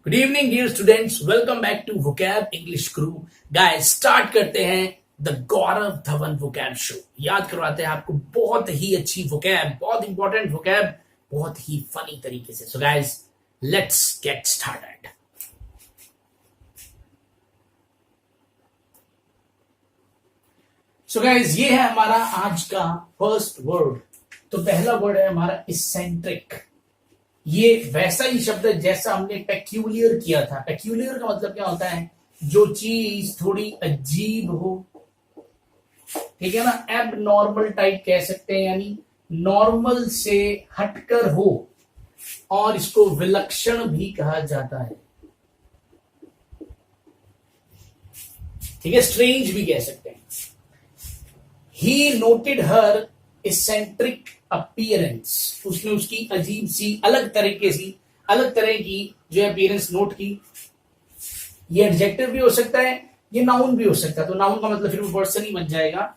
Good evening dear students, welcome back to vocab English crew. Guys, start करते हैं the Gaurav Dhawan vocab show. याद करवाते हैं आपको बहुत ही अच्छी वोकैब, बहुत इंपॉर्टेंट वोकैब, बहुत ही फनी तरीके से। So guys, let's get started. So guys, ये है हमारा आज का फर्स्ट वर्ड। तो पहला वर्ड है हमारा इसेंट्रिक। ये वैसा ही शब्द है जैसा हमने पेक्यूलियर किया था। पेक्यूलियर का मतलब क्या होता है? जो चीज थोड़ी अजीब हो, ठीक है ना। एब नॉर्मल टाइप कह सकते हैं, यानी नॉर्मल से हटकर हो, और इसको विलक्षण भी कहा जाता है, ठीक है। स्ट्रेंज भी कह सकते हैं। He noted her eccentric appearance. उसने उसकी अजीब सी अलग तरह की जो अपीयरेंस नोट की। ये एडजेक्टिव भी हो सकता है, ये नाउन भी हो सकता है। तो नाउन का मतलब फिर वो पर्सन ही बन जाएगा।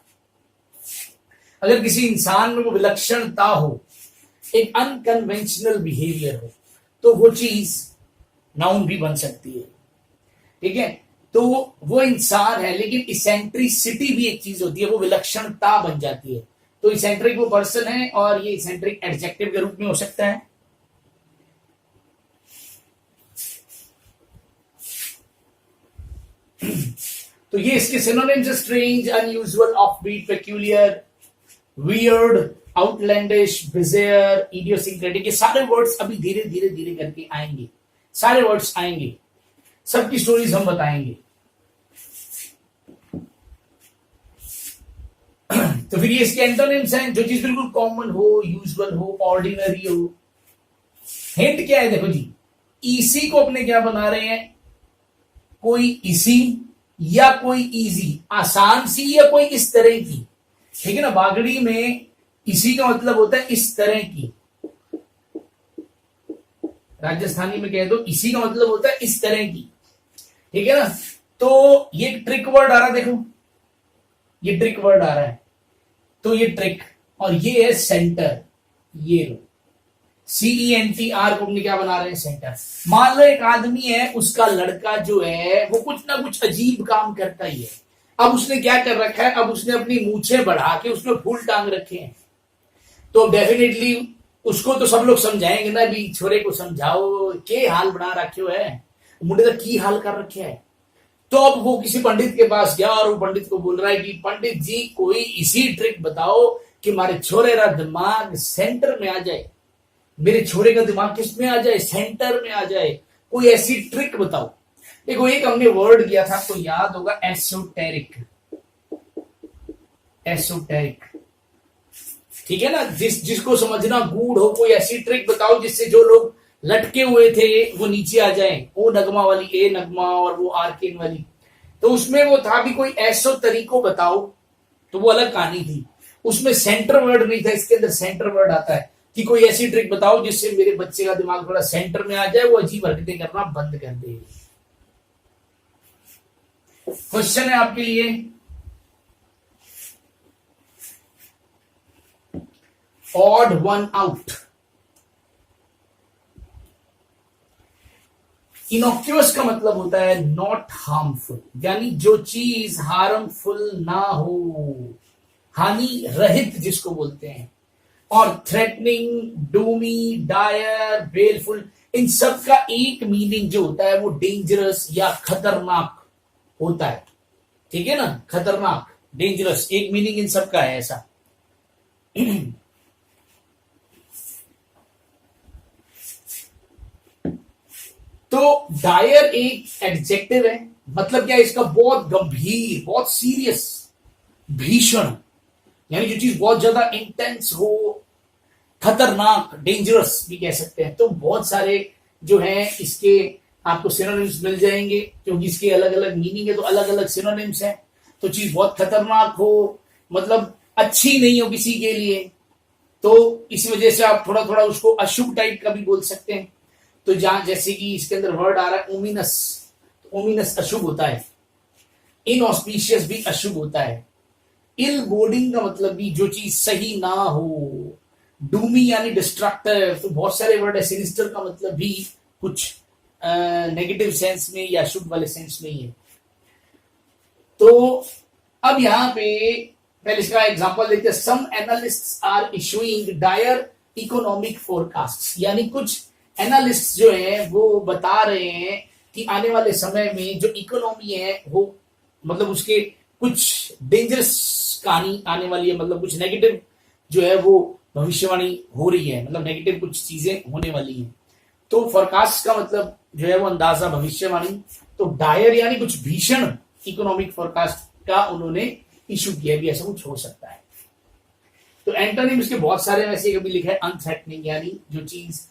अगर किसी इंसान में वो विलक्षणता हो, एक अनकन्वेंशनल बिहेवियर हो, तो वो चीज नाउन भी बन सकती है, ठीक है। तो वो इंसान है, लेकिन इसेंट्रिसिटी भी एक चीज होती है, वो विलक्षणता बन जाती है। तो इसेंट्रिक वो पर्सन है, और ये इसेंट्रिक एडजेक्टिव के रूप में हो सकता है। तो ये इसके सिनोनिम्स है: strange, unusual, offbeat, peculiar, weird, outlandish, bizarre, idiosyncratic. ये सारे वर्ड्स अभी धीरे धीरे धीरे करके आएंगे। सारे वर्ड्स आएंगे, सबकी स्टोरीज हम बताएंगे। तो फिर ये इसके एंटोनिम्स हैं: जो चीज बिल्कुल कॉमन हो, यूजुअल हो, ऑर्डिनरी हो। हिंट क्या है? देखो जी, इसी को अपने क्या बना रहे हैं? कोई इसी या कोई इजी, आसान सी या कोई इस तरह की, ठीक है ना। बागड़ी में इसी का मतलब होता है इस तरह की। राजस्थानी में कह दो, इसी का मतलब होता है इस तरह की, ठीक है ना। तो ये ट्रिक वर्ड आ रहा है, देखो ये ट्रिक वर्ड आ रहा है। तो ये ट्रिक, और ये है सेंटर। ये लो, CENTR को अपने क्या बना रहे हैं? सेंटर। मान लो एक आदमी है, उसका लड़का जो है वो कुछ ना कुछ अजीब काम करता ही है। अब उसने क्या कर रखा है? अब उसने अपनी मूछें बढ़ा के उसमें फूल टांग रखे हैं। तो डेफिनेटली उसको तो सब लोग समझाएंगे ना, भी छोरे को समझाओ, के हाल बना रखे हो है, मुंडे का की हाल कर रखे है। तो अब वो किसी पंडित के पास गया, और वो पंडित को बोल रहा है कि पंडित जी, कोई इसी ट्रिक बताओ कि हमारे छोरे का दिमाग सेंटर में आ जाए, मेरे छोरे का दिमाग किस में आ जाए? सेंटर में आ जाए। कोई ऐसी ट्रिक बताओ। देखो, एक हमने वर्ड किया था, आपको याद होगा, एसोटेरिक। एसोटेरिक, ठीक है ना। जिसको समझना गूढ़ हो, कोई ऐसी ट्रिक बताओ जिससे जो लोग लटके हुए थे वो नीचे आ जाए। ओ नगमा वाली, ए नगमा, और वो आर्केन वाली। तो उसमें वो था भी, कोई ऐसो तरीको बताओ, तो वो अलग कहानी थी। उसमें सेंटर वर्ड नहीं था, इसके अंदर सेंटर वर्ड आता है कि कोई ऐसी ट्रिक बताओ जिससे मेरे बच्चे का दिमाग थोड़ा सेंटर में आ जाए, वो अजीब हरकतें करना बंद कर दे। क्वेश्चन है आपके लिए, ऑड वन आउट। इनोक्यूअस का मतलब होता है नॉट हार्मफुल, यानी जो चीज हार्मफुल ना हो, हानि रहित जिसको बोलते हैं। और थ्रेटनिंग, डूमी, डायर, बेलफुल, इन सब का एक मीनिंग जो होता है वो डेंजरस या खतरनाक होता है, ठीक है ना। खतरनाक, डेंजरस, एक मीनिंग इन सब का है ऐसा। तो डायर एक एडजेक्टिव है, मतलब क्या? इसका बहुत गंभीर, बहुत सीरियस, भीषण, यानी जो चीज बहुत ज्यादा इंटेंस हो, खतरनाक, डेंजरस भी कह सकते हैं। तो बहुत सारे जो है इसके आपको सिनोनिम्स मिल जाएंगे, क्योंकि इसके अलग अलग मीनिंग है, तो अलग अलग सिनोनिम्स हैं। तो चीज बहुत खतरनाक हो, मतलब अच्छी नहीं हो किसी के लिए, तो इस वजह से आप थोड़ा थोड़ा उसको अशुभ टाइप का भी बोल सकते हैं। तो जहां जैसे कि इसके अंदर वर्ड आ रहा है ओमिनस, तो ओमिनस अशुभ होता है। इनऑस्पिशियस भी अशुभ होता है। इल बोर्डिंग का मतलब भी जो चीज सही ना हो। डूमी यानी डिस्ट्रक्टिव, तो बहुत सारे वर्ड है। सिनिस्टर का मतलब भी कुछ नेगेटिव सेंस में या शुभ वाले सेंस में ही है। तो अब यहाँ पे पहले इसका एग्जांपल देखते हैं। Some analysts are issuing dire economic forecast, यानी कुछ एनालिस्ट जो हैं वो बता रहे हैं कि आने वाले समय में जो इकोनॉमी है वो मतलब उसके कुछ डेंजरस कहानी आने वाली है, मतलब कुछ नेगेटिव जो है वो भविष्यवाणी हो रही है, मतलब नेगेटिव कुछ चीजें होने वाली हैं। तो फोरकास्ट का मतलब जो है वो अंदाजा, भविष्यवाणी। तो डायर यानी कुछ भीषण इकोनॉमिक फोरकास्ट का उन्होंने इशू किया भी, ऐसा कुछ हो सकता है। तो एंटोनिम्स के बहुत सारे वैसे कभी लिखा है अनथ्रेटनिंग, यानी जो चीज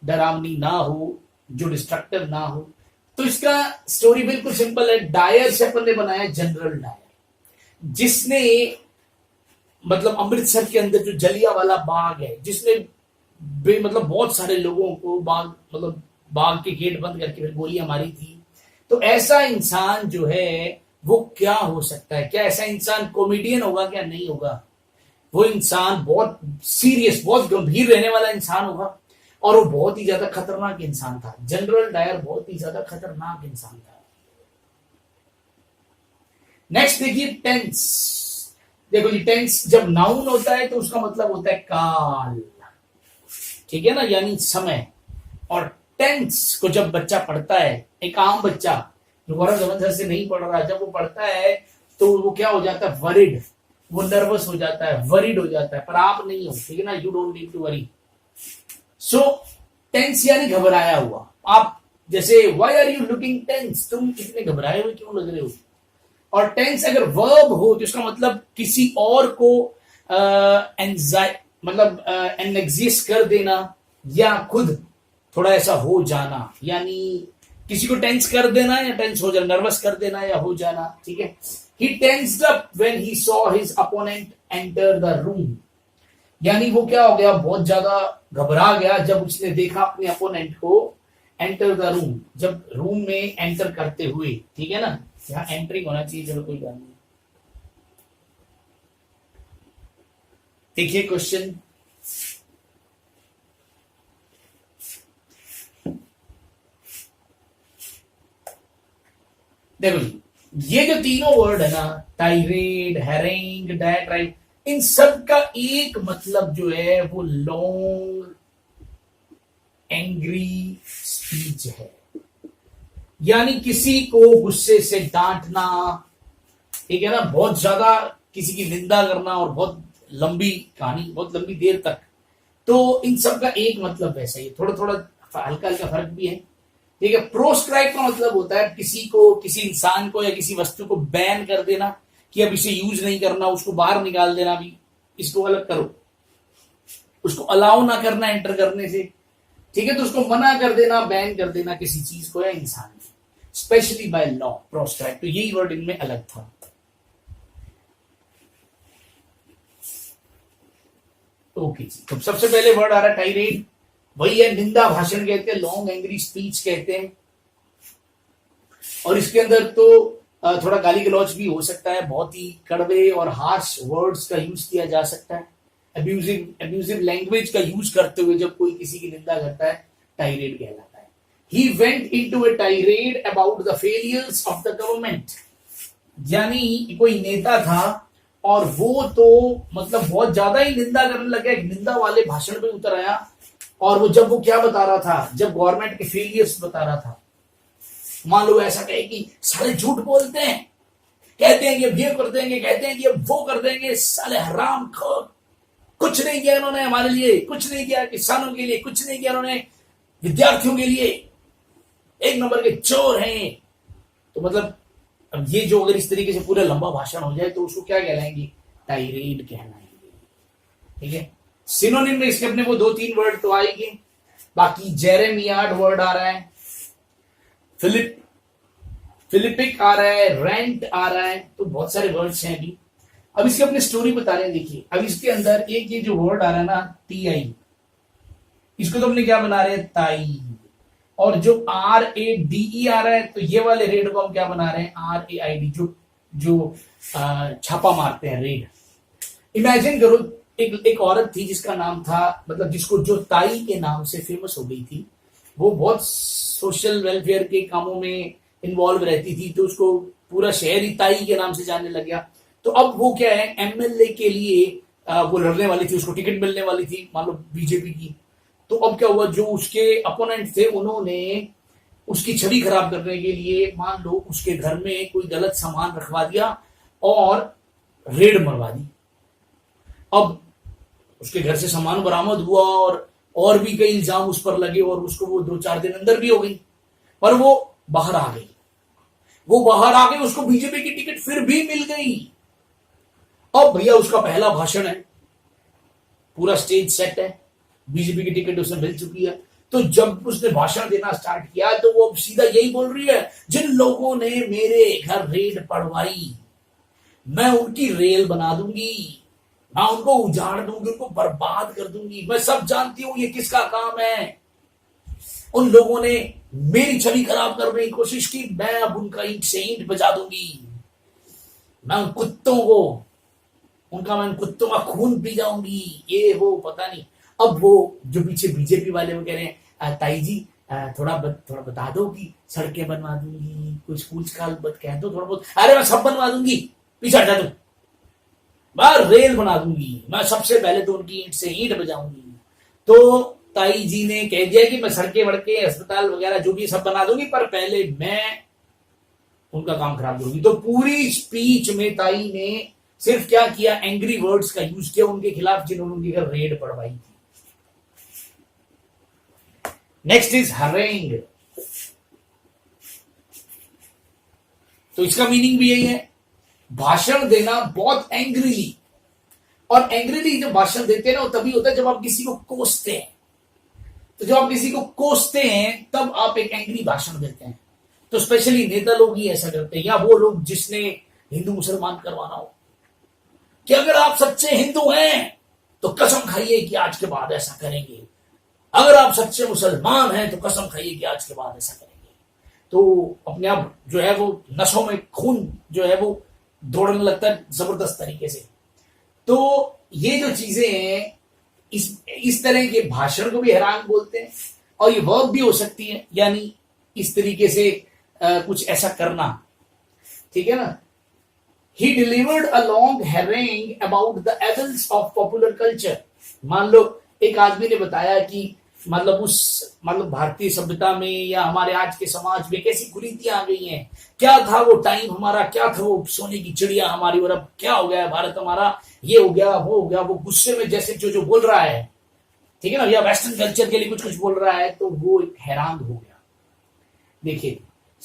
डरावनी ना हो, जो डिस्ट्रक्टिव ना हो। तो इसका स्टोरी बिल्कुल सिंपल है। डायर से अपन ने बनाया जनरल डायर, जिसने मतलब अमृतसर के अंदर जो जलियांवाला बाग है, जिसने मतलब बहुत सारे लोगों को बाग के गेट बंद करके फिर गोलियां मारी थी। तो ऐसा इंसान जो है वो क्या हो सकता है? क्या ऐसा इंसान कॉमेडियन होगा? क्या नहीं होगा? वो इंसान बहुत सीरियस, बहुत गंभीर रहने वाला इंसान होगा, और वो बहुत ही ज्यादा खतरनाक इंसान था। जनरल डायर बहुत ही ज्यादा खतरनाक इंसान था। नेक्स्ट देखिए टेंस। देखो जी, टेंस जब नाउन होता है तो उसका मतलब होता है काल, ठीक है ना, यानी समय। और टेंस को जब बच्चा पढ़ता है, एक आम बच्चा जो गौरव जबरदस्त से नहीं पढ़ रहा, जब वो पढ़ता है तो वो क्या हो जाता है? वरिड, वो नर्वस हो जाता है, वरिड हो जाता है। पर आप नहीं हो, ठीक है ना, you don't need to worry. So tense यानी घबराया हुआ। आप जैसे why are you looking tense, तुम इतने घबराए हुए क्यों लग रहे हो? और टेंस अगर वर्ब हो तो इसका मतलब किसी और को मतलब एनएग्जिस्ट कर देना, या खुद थोड़ा ऐसा हो जाना, यानी किसी को टेंस कर देना या टेंस हो जाना, नर्वस कर देना या हो जाना, ठीक है। He tensed up when he saw his opponent enter the room, यानी वो क्या हो गया? बहुत ज्यादा घबरा गया जब उसने देखा अपने अपोनेंट को एंटर द रूम, जब रूम में एंटर करते हुए, ठीक है ना, यहाँ एंट्रिंग होना चाहिए, चलो कोई बात नहीं। देखिए क्वेश्चन, देखो जी, ये जो तीनों वर्ड है ना, टाइरेड, हैरिंग, डायट्राइब, इन सब का एक मतलब जो है वो लॉन्ग एंग्री स्पीच है, यानी किसी को गुस्से से डांटना, ठीक है ना, बहुत ज्यादा किसी की निंदा करना, और बहुत लंबी कहानी, बहुत लंबी देर तक। तो इन सब का एक मतलब वैसा ही, थोड़ा थोड़ा हल्का हल्का फर्क भी है, ठीक है। प्रोस्क्राइब का मतलब होता है किसी को, किसी इंसान को या किसी वस्तु को बैन कर देना, कि अब इसे यूज नहीं करना, उसको बाहर निकाल देना, भी इसको अलग करो, उसको अलाउ ना करना एंटर करने से, ठीक है। तो उसको मना कर देना, बैन कर देना किसी चीज को या इंसान को, स्पेशली बाय लॉ, प्रोस्क्राइब। तो यही वर्ड इनमें अलग था। ओके जी, तो सबसे पहले वर्ड आ रहा है टाइरेड, वही है निंदा भाषण कहते हैं, लॉन्ग एंग्री स्पीच कहते हैं। और इसके अंदर तो थोड़ा गाली गलौज भी हो सकता है, बहुत ही कड़वे और हार्श वर्ड्स का यूज किया जा सकता है, अब्यूजिव लैंग्वेज का यूज करते हुए जब कोई किसी की निंदा करता है, टाइरेड कहलाता है। He went into a tired about the failures of the government, यानी कोई नेता था और वो तो मतलब बहुत ज्यादा ही निंदा करने लगा, एक निंदा वाले भाषण पे उतर आया। और वो क्या बता रहा था? जब गवर्नमेंट के फेलियर्स बता रहा था, मान लो ऐसा कहे कि साले झूठ बोलते हैं, कहते हैं कि ये कर देंगे, कहते हैं कि वो कर देंगे, साले हराम खोर, कुछ नहीं किया इन्होंने हमारे लिए, कुछ नहीं किया किसानों के लिए, कुछ नहीं किया इन्होंने विद्यार्थियों के लिए, एक नंबर के चोर हैं। तो मतलब अब ये जो अगर इस तरीके से पूरा लंबा भाषण हो जाए तो उसको क्या कहलाएंगे? टाइरेड कहलाएंगे, ठीक है। सिनोनिम में इसके अपने को 2-3 वर्ड तो आएंगे, बाकी जेरेमियाड वर्ड आ रहा है, फिलिपिक आ रहा है, रेंट आ रहा है, तो बहुत सारे वर्ड्स हैं अभी। अब इसकी अपनी स्टोरी बता रहे हैं। देखिए अब इसके अंदर एक ये जो वर्ड आ रहा है ना, TI, इसको तो अपने क्या बना रहे हैं? ताई। और जो RADE आ रहा है, तो ये वाले रेड को हम क्या बना रहे हैं? RAID, जो छापा मारते हैं, रेड। इमेजिन करो एक औरत थी जिसका नाम था, मतलब जिसको जो ताई के नाम से फेमस हो गई थी, वो बहुत सोशल वेलफेयर के कामों में इन्वॉल्व रहती थी, तो उसको पूरा शहर ही ताई के नाम से जानने लग गया। तो अब वो क्या है, एमएलए के लिए वो लड़ने वाली थी, उसको टिकट मिलने वाली थी मान लो बीजेपी की। तो अब क्या हुआ, जो उसके अपोनेंट थे उन्होंने उसकी छवि खराब करने के लिए मान लो उसके घर में कोई गलत सामान रखवा दिया और रेड मरवा दी। अब उसके घर से सामान बरामद हुआ और भी कई इल्जाम उस पर लगे और उसको वो 2-4 दिन अंदर भी हो गई, पर वो बाहर आ गई। वो बाहर आ गई, उसको बीजेपी की टिकट फिर भी मिल गई। अब भैया उसका पहला भाषण है, पूरा स्टेज सेट है, बीजेपी की टिकट उसे मिल चुकी है। तो जब उसने भाषण देना स्टार्ट किया तो वो सीधा यही बोल रही है, जिन लोगों ने मेरे घर रेड पड़वाई मैं उनकी रेल बना दूंगी, मैं उनको उजाड़ दूंगी, उनको बर्बाद कर दूंगी। मैं सब जानती हूं ये किसका काम है। उन लोगों ने मेरी छवि खराब करने की कोशिश की, मैं अब उनका ईंट से ईंट बजा दूंगी। मैं उन कुत्तों को मैं उन कुत्तों का खून पी जाऊंगी, ये वो पता नहीं। अब वो जो पीछे बीजेपी वाले वो कह रहे हैं, ताई जी थोड़ा बता दो कि सड़कें बनवा दूंगी, कोई स्कूल का कह दो थोड़ा बहुत। अरे मैं सब बनवा दूंगी, पीछे हटा दो, मैं रेल बना दूंगी, मैं सबसे पहले तो उनकी ईंट से ईंट बजाऊंगी। तो ताई जी ने कह दिया कि मैं सड़कें वड़के अस्पताल वगैरह जो भी सब बना दूंगी, पर पहले मैं उनका काम खराब करूंगी। तो पूरी स्पीच में ताई ने सिर्फ क्या किया, एंग्री वर्ड्स का यूज किया उनके खिलाफ जिन्होंने उनके घर रेड पड़वाई थी। Next is harangue. तो इसका मीनिंग भी यही है, भाषण देना बहुत एंग्रीली। और एंग्रीली जब भाषण देते हैं ना, तभी होता है जब आप किसी को कोसते हैं। तो जब आप किसी को कोसते हैं तब आप एक एंग्री भाषण देते हैं। तो स्पेशली नेता लोग ही ऐसा करते हैं, या वो लोग जिसने हिंदू मुसलमान करवाना हो, कि अगर आप सच्चे हिंदू हैं तो कसम खाइए कि आज के बाद ऐसा करेंगे, अगर आप सच्चे मुसलमान हैं तो कसम खाइए कि आज के बाद ऐसा करेंगे। तो अपने आप जो है वो नसों में खून जो है वो दौड़ने लगता है जबरदस्त तरीके से। तो ये जो चीजें हैं, इस तरह के भाषण को भी हैरान बोलते हैं। और ये वर्ब भी हो सकती है, यानी इस तरीके से कुछ ऐसा करना, ठीक है ना। He delivered a long harangue about the evils of popular culture। मान लो एक आदमी ने बताया कि मतलब भारतीय सभ्यता में या हमारे आज के समाज में कैसी कुरीतियां आ गई हैं, क्या था वो टाइम हमारा, क्या था वो सोने की चिड़िया हमारी, और अब क्या हो गया है भारत हमारा, ये हो गया वो हो गया। वो गुस्से में जैसे जो बोल रहा है, ठीक है ना, या वेस्टर्न कल्चर के लिए कुछ बोल रहा है, तो वो हैरान हो गया। देखिए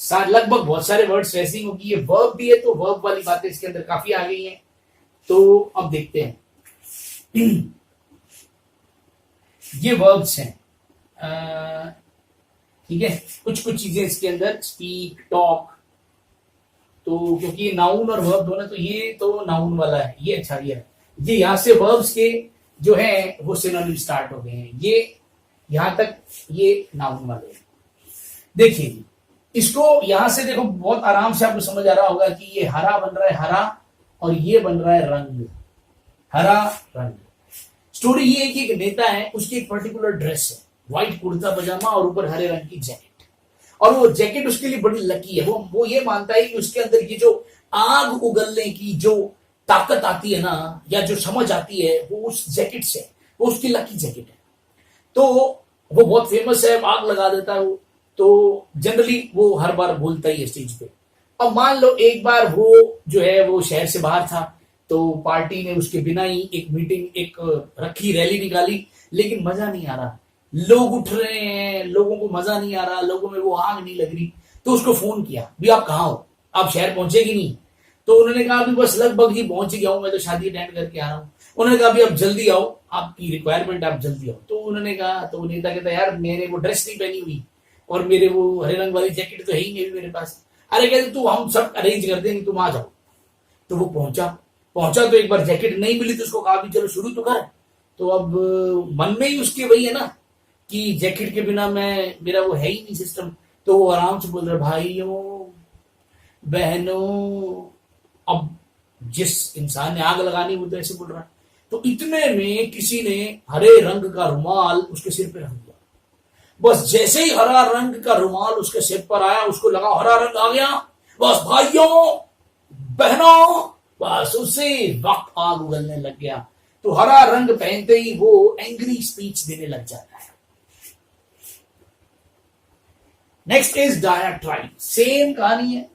लगभग बहुत सारे वर्ड्स वैसे ही होगी। ये वर्ब भी है, तो वर्ब वाली बातें इसके अंदर काफी आ गई हैं। तो अब देखते हैं ये वर्ब्स हैं, ठीक है। कुछ चीजें इसके अंदर, स्पीक, टॉक, तो क्योंकि नाउन और वर्ब दोनों, तो ये तो नाउन वाला है, ये अच्छा ये यहां से वर्ब्स के जो है वो सिनोनिम स्टार्ट हो गए हैं। ये यहां तक ये नाउन वाले हैं। देखिए इसको यहां से देखो, बहुत आराम से आपको समझ आ रहा होगा कि ये हरा बन रहा है हरा, और ये बन रहा है रंग, हरा रंग। स्टोरी ये है कि एक नेता है, उसकी एक पर्टिकुलर ड्रेस है, व्हाइट कुर्ता पजामा और ऊपर हरे रंग की जैकेट। और वो जैकेट उसके लिए बड़ी लकी है। वो ये मानता है कि उसके अंदर की जो आग उगलने की जो ताकत आती है ना, या जो समझ आती है, वो उस जैकेट से, वो उसकी लकी जैकेट है। तो वो बहुत फेमस है, आग लगा देता है वो। तो जनरली वो हर बार बोलता ही है स्टेज पे। अब मान लो एक बार वो जो है वो शहर से बाहर था, तो पार्टी ने उसके बिना ही एक मीटिंग, एक रखी, रैली निकाली, लेकिन मजा नहीं आ रहा। लोग उठ रहे हैं, लोगों को मजा नहीं आ रहा, लोगों में वो आग नहीं लग रही। तो उसको फोन किया, भी आप कहाँ हो, आप शहर पहुंचेगी नहीं? तो उन्होंने कहा भी बस लगभग ही पहुंच गया हूं, मैं तो शादी अटेंड करके आ रहा हूँ। उन्होंने कहा भी आप जल्दी आओ, आपकी रिक्वायरमेंट, आप जल्दी आओ। तो उन्होंने कहा, तो नेता कहता यार मैंने वो ड्रेस नहीं पहनी हुई, और मेरे वो हरे रंग वाली जैकेट तो है ही नहीं मेरे पास। अरे कहते तू हम सब अरेंज कर देंगे, तुम आ जाओ। तो वो पहुंचा तो एक बार जैकेट नहीं मिली, तो उसको कहा भी चलो शुरू तो कर। तो अब मन में ही उसके वही है ना कि जैकेट के बिना मेरा वो है ही नहीं सिस्टम। तो वो आराम से बोल रहा, भाइयों बहनों। अब जिस इंसान ने आग लगानी वो तो ऐसे बोल रहा है। तो इतने में किसी ने हरे रंग का रुमाल उसके सिर पे रख दिया। बस जैसे ही हरा रंग का रुमाल उसके सिर पर आया, उसको लगा हरा रंग आ गया, बस भाइयों बहनों, बस उसी वक्त आग उगलने लग गया। तो हरा रंग पहनते ही वो एंग्री स्पीच देने लग जाता है। नेक्स्ट इज डायाट्राइब, सेम कहानी है,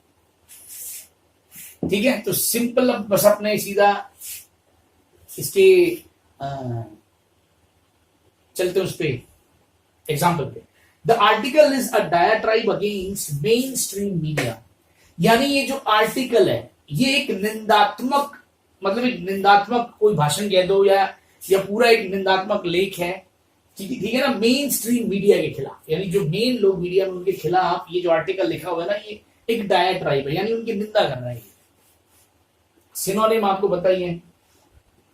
ठीक है। तो सिंपल, अब बस अपने सीधा इसके चलते उस पे एग्जाम्पल पे। The article is a diatribe against mainstream media, यानी ये जो आर्टिकल है ये एक निंदात्मक, मतलब एक निंदात्मक कोई भाषण कह दो या पूरा एक निंदात्मक लेख है, ठीक है ना, मेन स्ट्रीम मीडिया के खिलाफ, यानी जो मेन लोग मीडिया में उनके खिलाफ ये जो आर्टिकल लिखा हुआ है ना, ये एक डायाट्राइब है, यानी उनकी निंदा कर रहा है। सिनोनिम आपको बताइए।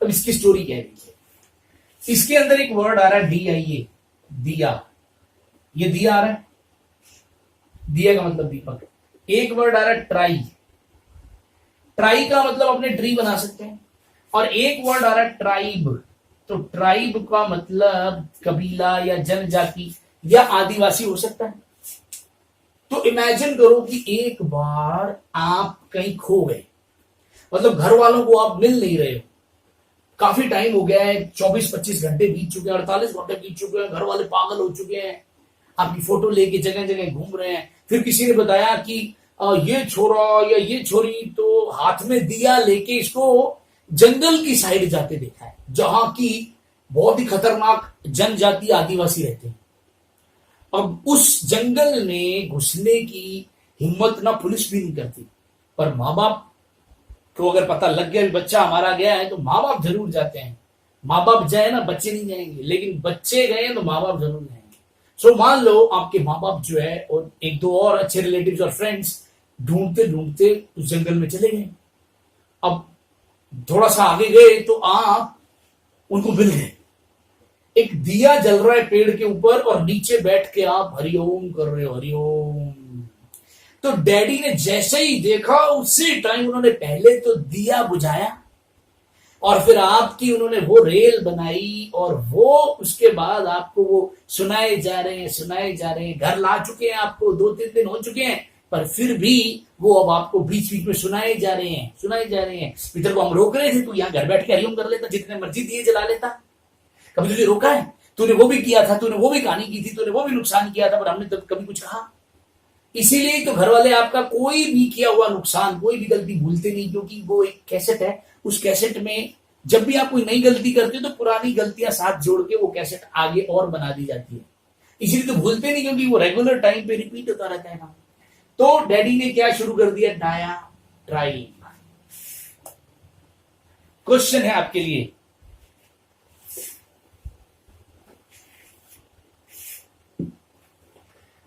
अब इसकी स्टोरी क्या है, इसके अंदर एक वर्ड आ रहा है DIA, दिया। ये दिया आ रहा है, दिया का मतलब दीपक। एक वर्ड आ रहा है ट्राई, ट्राई का मतलब अपने ट्री बना सकते हैं। और एक वर्ड आ रहा है ट्राइब, तो ट्राइब का मतलब कबीला या जनजाति या आदिवासी हो सकता है। तो इमेजिन करो कि एक बार आप कहीं खो गए, मतलब घर वालों को आप मिल नहीं रहे हो, काफी टाइम हो गया है, 24-25 घंटे बीत चुके हैं, 48 घंटे बीत चुके हैं, घर वाले पागल हो चुके हैं, आपकी फोटो लेके जगह जगह घूम रहे हैं। फिर किसी ने बताया कि ये छोरा या ये छोरी तो हाथ में दिया लेके इसको जंगल की साइड जाते देखा है, जहां की बहुत ही खतरनाक जनजाति आदिवासी रहते हैं। अब उस जंगल में घुसने की हिम्मत ना पुलिस भी नहीं करती, पर माँ बाप को अगर पता लग गया बच्चा हमारा गया है तो माँ बाप जरूर जाते हैं। माँ बाप जाए ना, बच्चे नहीं जाएंगे, लेकिन बच्चे गए तो माँ बाप जरूर जाएंगे। सो मान लो आपके माँ बाप जो है और एक दो और अच्छे रिलेटिव्स और फ्रेंड्स ढूंढते ढूंढते उस जंगल में चले गए। अब थोड़ा सा आगे गए तो आप उनको मिल गए, एक दिया जल रहा है पेड़ के ऊपर और नीचे बैठ के आप हरिओम कर रहे हो, हरिओम। तो डैडी ने जैसे ही देखा उसी टाइम उन्होंने पहले तो दिया बुझाया और फिर आपकी उन्होंने वो रेल बनाई और वो उसके बाद आपको वो सुनाए जा रहे हैं, घर ला चुके हैं, आपको 2-3 दिन हो चुके हैं, पर फिर भी वो अब आपको बीच बीच में सुनाए जा रहे हैं। इधर को हम रोक रहे थे, तू यहाँ घर बैठ के हरिओम कर लेता, जितने मर्जी दिए जला लेता। कभी तुझे रोका है? तूने वो भी किया था, तूने वो भी कहानी की थी, तूने वो भी नुकसान किया था, पर हमने तब कभी कुछ कहा। इसीलिए तो घर वाले आपका कोई भी किया हुआ नुकसान, कोई भी गलती भूलते नहीं, क्योंकि वो एक कैसेट है। उस कैसेट में जब भी आप कोई नई गलती करते हो तो पुरानी गलतियां साथ जोड़ के वो कैसेट आगे और बना दी जाती है। इसीलिए तो भूलते नहीं, क्योंकि वो रेगुलर टाइम पे रिपीट होता रहता है ना। तो डैडी ने क्या शुरू कर दिया, डायाट्राइब। क्वेश्चन है आपके लिए,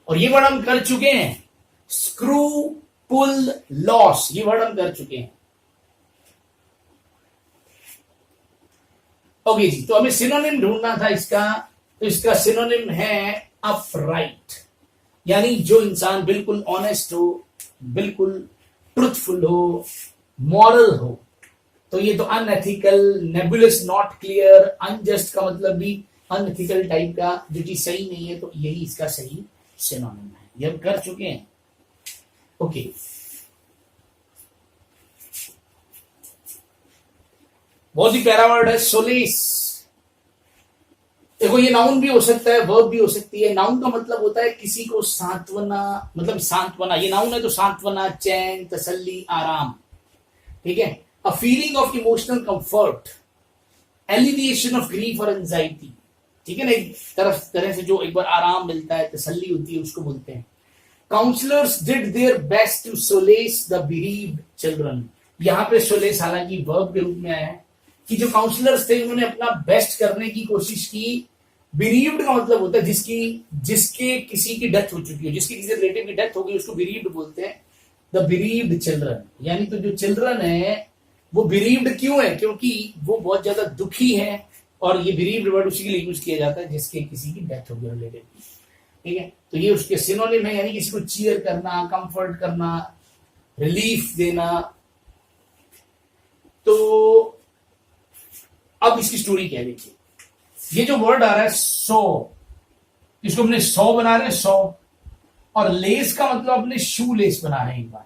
और ये वर्ड हम कर चुके हैं, स्क्रू पुल लॉस, ये वर्ड हम कर चुके हैं। ओके जी, तो हमें सिनोनिम ढूंढना था इसका, तो इसका सिनोनिम है अपराइट, यानी जो इंसान बिल्कुल ऑनेस्ट हो, बिल्कुल ट्रुथफुल हो, मॉरल हो। तो ये तो अनएथिकल, नेबुलस, नॉट क्लियर, अनजस्ट का मतलब भी अनएथिकल टाइप का, जो चीज सही नहीं है, तो यही इसका सही सिनोनिम है। ये हम कर चुके हैं। ओके, बहुत ही प्यारा वर्ड है सोलेस। देखो ये नाउन भी हो सकता है, वर्ब भी हो सकती है। नाउन का मतलब होता है किसी को सांत्वना, मतलब सांत्वना, ये नाउन है तो सांत्वना, चैन, तसल्ली, आराम, ठीक है। A feeling of emotional comfort, alleviation of grief और एंजाइटी, ठीक है ना, एक तरह से जो एक बार आराम मिलता है, तसल्ली होती है, उसको बोलते हैं। Counsellors did their best to solace the bereaved children, यहां पे सोलेस हालांकि वर्ब के रूप में आया है कि जो काउंसलर्स थे उन्होंने अपना बेस्ट करने की कोशिश की। bereaved का मतलब होता है जिसके किसी की डेथ हो चुकी हो, जिसके किसी रिलेटिव की डेथ हो गई, उसको bereaved बोलते हैं, द bereaved चिल्ड्रन। यानी तो जो चिल्ड्रन है वो bereaved क्यों है, क्योंकि वो बहुत ज्यादा दुखी है, और ये bereaved वर्ड उसी के लिए यूज किया जाता है जिसके किसी की डेथ हो गई रिलेटिव की, ठीक है। तो ये उसके सिनोनिम है, यानी किसी को चीयर करना, कंफर्ट करना, रिलीफ देना। तो अब इसकी स्टोरी क्या, देखिए ये जो वर्ड आ रहा है सो, इसको अपने 100 बना रहे हैं, 100। और लेस का मतलब अपने शू लेस बना रहे हैं एक बार,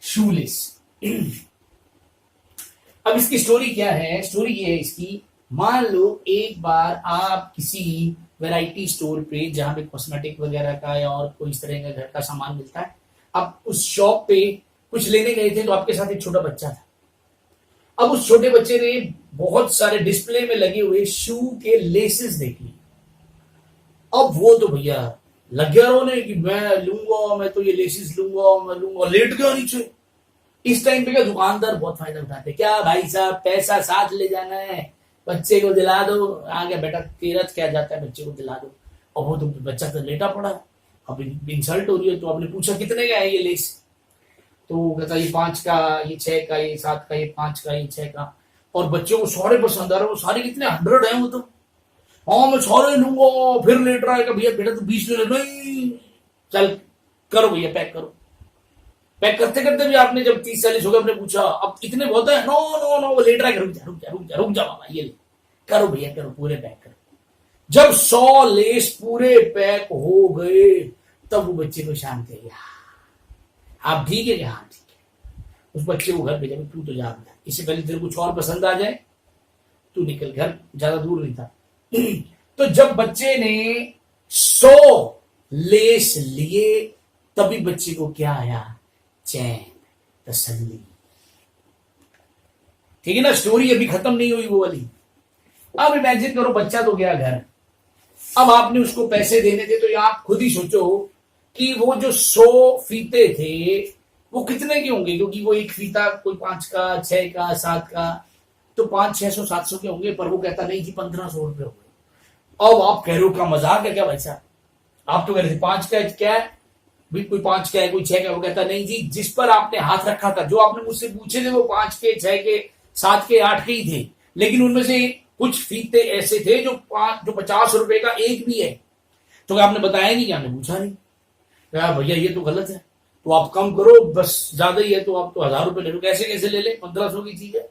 शू लेस। अब इसकी स्टोरी क्या है? स्टोरी ये है इसकी, मान लो एक बार आप किसी वैरायटी स्टोर पे, जहां पे कॉस्मेटिक वगैरह का या और कोई इस तरह का घर का सामान मिलता है, आप उस शॉप पे कुछ लेने गए थे, तो आपके साथ एक छोटा बच्चा था। अब उस छोटे बच्चे ने बहुत सारे डिस्प्ले में लगे हुए शू के लेसेस देख लिए। अब वो तो भैया लग गया रोने कि मैं लूंगा, मैं तो ये लेसेस लूंगा, मैं लूंगा, लेट गया नीचे। इस टाइम पे क्या दुकानदार बहुत फायदा उठाते, क्या भाई साहब पैसा साथ ले जाना है, बच्चे को दिला दो, आगे बेटा तीरथ क्या जाता है, बच्चे को दिला दो। और वो तो बच्चा तो लेटा पड़ा, अब इंसल्ट हो रही है। तो आपने पूछा कितने का है ये लेस? तो कहता ये 5 का, ये 6 का, ये 7 का, ये 5 का, ये 6 का। और बच्चों को सारे पसंद आ रहे, वो सारे कितने 100 है वो तो। हाँ मैं सारे लूंगा। फिर लेट रहा है कि भैया बेटा तू 20 ले ले। नहीं, चल करो भैया, पैक करो। पैक करते करते भी आपने जब 30-40 हो गए, आपने पूछा अब इतने बहुत है? नो नो नो, वो लेट रहा है, रुक जा रुक जा रुक जा रुक जा बाबा, ये ले करो भैया, करो पूरे पैक करो। जब 100 लेस पूरे पैक हो गए, तब वो बच्चे को शांत है, आप ठीक है? हाँ ठीक है। उस बच्चे को घर भेजा, तू तो जा, इससे पहले तेरे कुछ और पसंद आ जाए तू निकल, घर ज्यादा दूर नहीं था। तो जब बच्चे ने 100 लेस लिए, तभी बच्चे को क्या आया? चैन, तसल्ली। ठीक है ना? स्टोरी अभी खत्म नहीं हुई वो वाली। अब इमेजिन करो बच्चा तो गया घर, अब आपने उसको पैसे देने थे, तो आप खुद ही सोचो कि वो जो 100 फीते थे वो कितने के होंगे, क्योंकि वो एक फीता कोई 5 का, 6 का, 7 का, तो 500-600-700 के होंगे। पर वो कहता नहीं जी 1500 रुपए हो गए। अब आप कह रहे हो का मजाक है क्या भाई साहब? आप तो कह रहे थे 5 का क्या है भी, कोई 5 का है कोई 6 का। वो कहता नहीं जी, जिस पर आपने हाथ रखा था, जो आपने मुझसे पूछे थे, वो 5 के, 6 के, 7 के, 8 के ही थे, लेकिन उनमें से कुछ फीते ऐसे थे जो 50 रुपए का एक भी है। तो आपने बताया नहीं, क्या आपने पूछा नहीं? क्या भैया ये तो गलत है, तो आप कम करो, बस ज्यादा ही है तो आप तो 1000 रुपए ले लो। कैसे कैसे ले ले, 1500 की चीज है।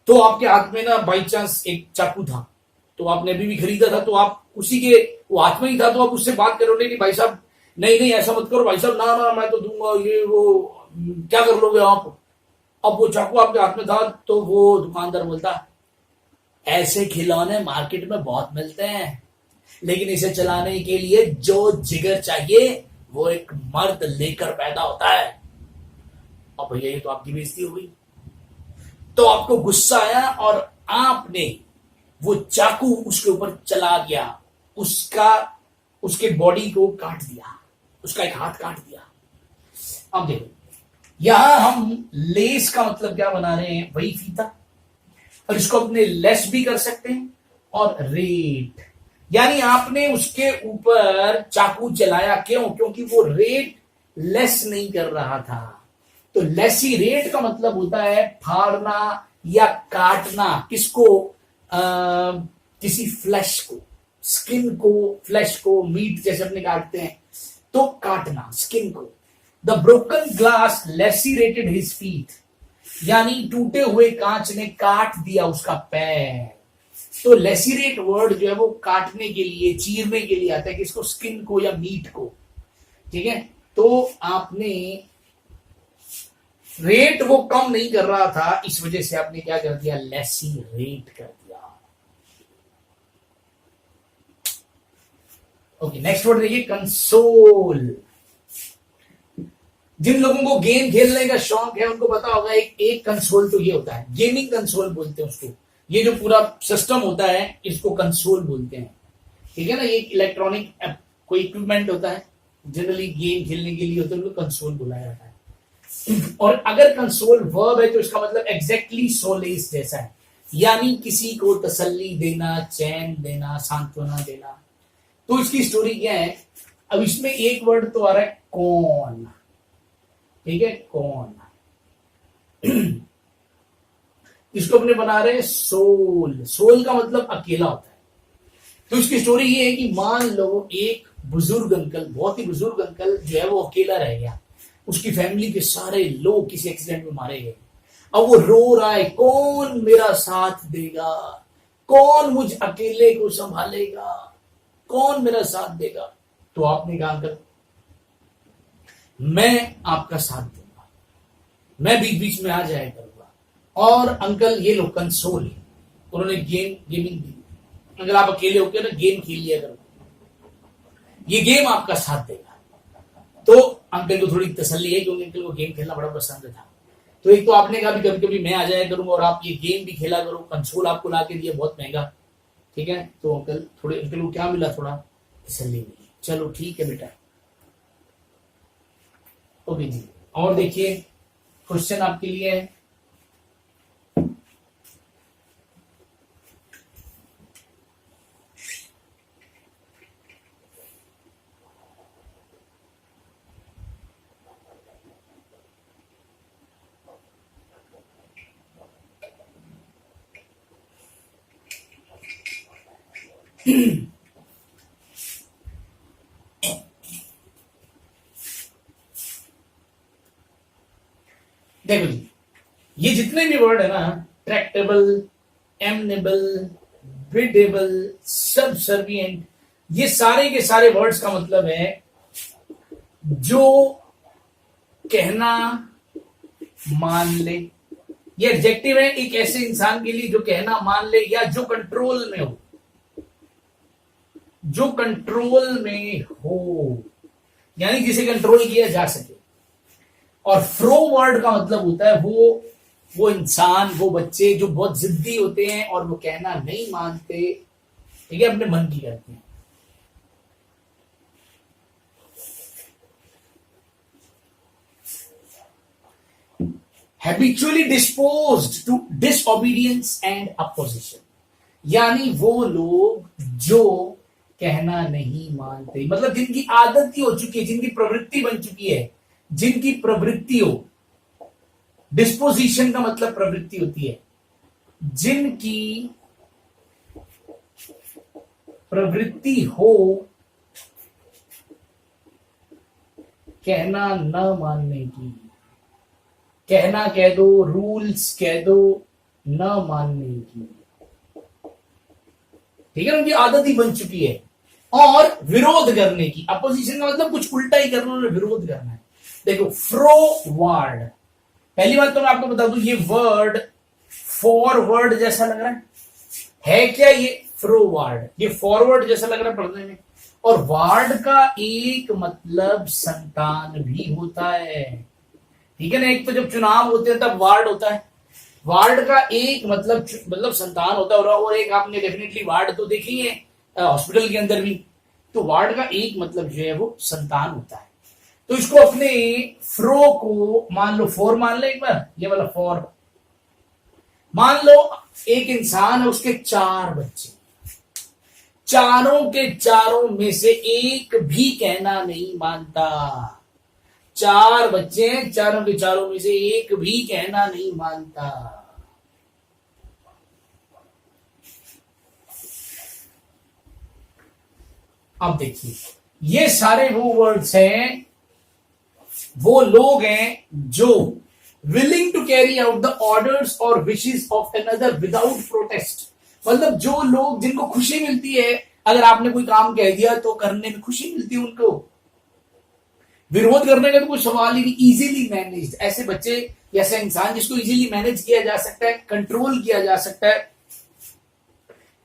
तो आपके हाथ में ना बाई चांस एक चाकू था, तो आपने अभी भी खरीदा था, तो आप उसी के वो हाथ में ही था, तो आप उससे बात करोगे कि भाई साहब नहीं नहीं ऐसा मत करो भाई साहब, ना ना मैं तो दूंगा, ये वो क्या कर लोगे आप? अब वो चाकू आपके हाथ में था, तो वो दुकानदार बोलता ऐसे खिलौने मार्केट में बहुत मिलते हैं, लेकिन इसे चलाने के लिए जो जिगर चाहिए वो एक मर्द लेकर पैदा होता है। अब भैया ये तो आपकी बेइज्जती हो गई। तो आपको गुस्सा आया और आपने वो चाकू उसके ऊपर चला दिया, उसके बॉडी को काट दिया, उसका एक हाथ काट दिया। अब देखो यहां हम लेस का मतलब क्या बना रहे हैं? वही फीता, और इसको अपने लेस भी कर सकते हैं, और रेट, यानी आपने उसके ऊपर चाकू चलाया, क्यों? क्योंकि वो रेट लेस नहीं कर रहा था। तो लेसी रेट का मतलब होता है फाड़ना या काटना। किसको? किसी फ्लैश को, स्किन को, फ्लैश को, मीट जैसे अपने काटते हैं, तो काटना स्किन को। The broken glass lacerated his feet, यानी टूटे हुए कांच ने काट दिया उसका पैर। तो लेसिरेट वर्ड जो है वो काटने के लिए, चीरने के लिए आता है, किसको? स्किन को या मीट को। ठीक है? तो आपने रेट वो कम नहीं कर रहा था, इस वजह से आपने क्या कर दिया? लेसिरेट कर दिया। ओके, नेक्स्ट वर्ड देखिए, कंसोल। जिन लोगों को गेम खेलने का शौक है उनको पता होगा एक कंसोल तो ये होता है, गेमिंग कंसोल बोलते हैं उसको। ये जो पूरा सिस्टम होता है इसको कंसोल बोलते हैं। ठीक है ना? ये इलेक्ट्रॉनिक कोई इक्विपमेंट होता है, जनरली गेम खेलने के लिए होता है, उनको कंसोल बुलाया जाता है। और अगर कंसोल वर्ब है तो इसका मतलब एग्जैक्टली सोलेस जैसा है, यानी किसी को तसल्ली देना, चैन देना, सांत्वना देना। तो इसकी स्टोरी क्या है? अब इसमें एक वर्ड तो आ रहा है कौन। ठीक है? कौन। इसको अपने बना रहे हैं सोल। सोल का मतलब अकेला होता है। तो इसकी स्टोरी ये है कि मान लो एक बुजुर्ग अंकल, बहुत ही बुजुर्ग अंकल जो है वो अकेला रह गया, उसकी फैमिली के सारे लोग किसी एक्सीडेंट में मारे गए। अब वो रो रहा है, कौन मेरा साथ देगा, कौन मुझ अकेले को संभालेगा। कौन मेरा साथ देगा? तो आपने कहा अंकल मैं आपका साथ दूंगा, मैं बीच बीच में आ जाया करूंगा। और अंकल ये लो कंसोल है, उन्होंने गेमिंग दी। अगर आप अकेले होकर ना गेम खेल लिया करो, ये गेम आपका साथ देगा। तो अंकल को थोड़ी तसल्ली है क्योंकि अंकल को गेम खेलना बड़ा पसंद था। तो एक तो आपने कहा भी कभी कभी मैं आ जाया करूंगा और आप ये गेम भी खेला करो, कंसोल आपको ला के दिया बहुत महंगा, ठीक है। तो अंकल को क्या मिला? थोड़ा तसल्ली मिली। चलो ठीक है बेटा, ओके जी। और देखिए क्वेश्चन आपके लिए है, देखो जी, ये जितने भी वर्ड है ना, ट्रैक्टेबल, एमनेबल, बिडेबल, सबसर्विएंट, ये सारे के सारे वर्ड्स का मतलब है जो कहना मान ले। ये एडजेक्टिव है एक ऐसे इंसान के लिए जो कहना मान ले या जो कंट्रोल में हो, जो कंट्रोल में हो, यानी जिसे कंट्रोल किया जा सके। और फ्रो वर्ड का मतलब होता है वो इंसान, वो बच्चे जो बहुत जिद्दी होते हैं और वो कहना नहीं मानते, ठीक है, अपने मन की करते हैं। Habitually disposed to disobedience and opposition, यानी वो लोग जो कहना नहीं मानते, मतलब जिनकी आदत ही हो चुकी है, जिनकी प्रवृत्ति बन चुकी है, जिनकी प्रवृत्ति हो। डिस्पोजिशन का मतलब प्रवृत्ति होती है, जिनकी प्रवृत्ति हो कहना न मानने की, कहना कह दो, रूल्स कह दो, न मानने की, ठीक है, उनकी आदत ही बन चुकी है। और विरोध करने की, अपोजिशन का मतलब कुछ उल्टा ही करना, उन्हें विरोध करना है। देखो फ्रो वर्ड, पहली बात तो मैं आपको बता दूं, ये वर्ड फॉरवर्ड जैसा लग रहा है क्या? ये फ्रो वर्ड, ये फॉरवर्ड जैसा लग रहा है पढ़ने में। और वार्ड का एक मतलब संतान भी होता है, ठीक है ना। एक तो जब चुनाव होते हैं तब वार्ड होता है, वार्ड का एक मतलब संतान होता है। और एक आपने डेफिनेटली वार्ड तो देखी है हॉस्पिटल के अंदर भी, तो वार्ड का एक मतलब जो है वो संतान होता है। तो इसको अपने फ्रो को मान लो फोर मान लो, एक बार ये वाला फोर मान लो। एक इंसान है, उसके 4 बच्चे, चारों के चारों में से एक भी कहना नहीं मानता। 4 बच्चे हैं, चारों के चारों में से एक भी कहना नहीं मानता। अब देखिए, ये सारे वो वर्ड्स हैं, वो लोग हैं जो willing to carry out the orders और wishes of another without protest, मतलब जो लोग जिनको खुशी मिलती है, अगर आपने कोई काम कह दिया तो करने में खुशी मिलती है उनको, विरोध करने का तो कोई सवाल ही नहीं। इजीली मैनेज, ऐसे बच्चे, ऐसा इंसान जिसको इजीली मैनेज किया जा सकता है, कंट्रोल किया जा सकता है,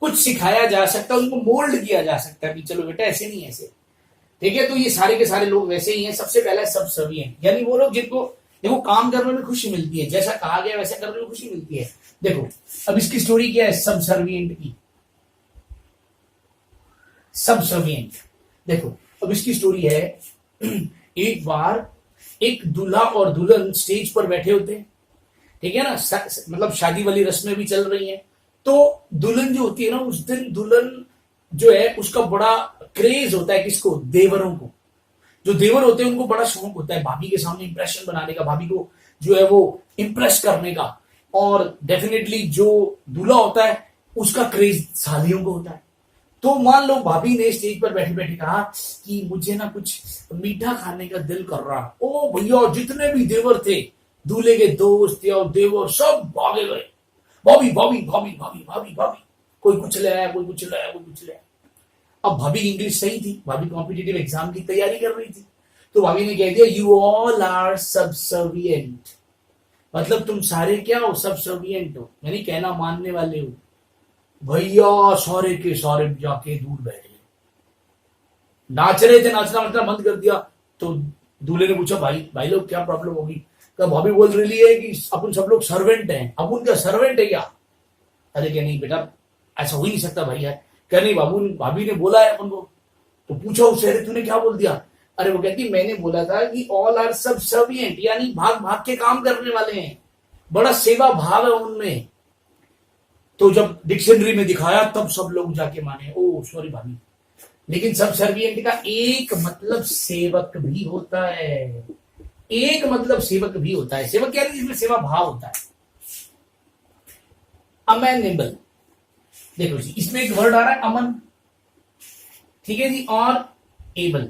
कुछ सिखाया जा सकता है, उनको मोल्ड किया जा सकता है कि चलो बेटा ऐसे नहीं ऐसे, ठीक है। तो ये सारे के सारे लोग वैसे ही हैं। सबसे पहला सबसर्विएंट, यानी वो लोग जिनको देखो काम करने में खुशी मिलती है, जैसा कहा गया वैसा करने में खुशी मिलती है। देखो अब इसकी स्टोरी क्या है सबसर्विएंट की, सबसर्विएंट देखो अब इसकी स्टोरी है। एक बार एक दूल्हा और दुल्हन स्टेज पर बैठे होते हैं, ठीक है ना, मतलब शादी वाली रस्में भी चल रही हैं। तो दुल्हन जो होती है ना, उस दिन दुल्हन जो है उसका बड़ा क्रेज होता है, किसको? देवरों को। जो देवर होते हैं उनको बड़ा शौक होता है भाभी के सामने इंप्रेशन बनाने का, भाभी को जो है वो इंप्रेस करने का। और डेफिनेटली जो दूल्हा होता है उसका क्रेज सालियों को होता है। तो मान लो भाभी ने स्टेज पर बैठे बैठे कहा कि मुझे ना कुछ मीठा खाने का दिल कर रहा। ओ भैया, जितने भी देवर थे, दूल्हे के दोस्त या देवर, सब भागे गए, भाभी भाभी भाभी भाभी भाभी भाभी, कोई कुछ ले आया, कोई कुछ ले आया, कोई कुछ ले आया। अब भाभी की इंग्लिश सही थी, भाभी कॉम्पिटिटिव एग्जाम की तैयारी कर रही थी, तो भाभी ने कह दिया यू ऑल आर सबसर्विएंट, मतलब तुम सारे क्या हो, सबसर्विएंट हो, यानी कहना मानने वाले हो। भैया सारे के सारे जाके दूर बैठ गए, नाच रहे थे, नाचना वाचना बंद कर दिया। तो दूल्हे ने पूछा भाई भाई लोग क्या प्रॉब्लम होगी, कहा भाभी बोल रही है कि अपन सब लोग सर्वेंट हैं, अपन क्या सर्वेंट है क्या? अरे क्या नहीं बेटा, ऐसा हो ही नहीं सकता भैया। क्या नहीं बाबू, भाभी ने बोला है अपन को। तो पूछा उससे, अरे तूने क्या बोल दिया? अरे वो कहती मैंने बोला था कि ऑल आर सबसर्विएंट, यानी भाग भाग के काम करने वाले हैं, बड़ा सेवा भाव है उनमें। तो जब डिक्शनरी में दिखाया तब सब लोग जाके माने, ओ सॉरी भाभी, लेकिन सबसर्विएंट का एक मतलब सेवक भी होता है, एक मतलब सेवक भी होता है। सेवक क्या है, जिसमें सेवा भाव होता है। अमेनेबल, देखो जी इसमें एक वर्ड आ रहा है अमन, ठीक है जी, और एबल,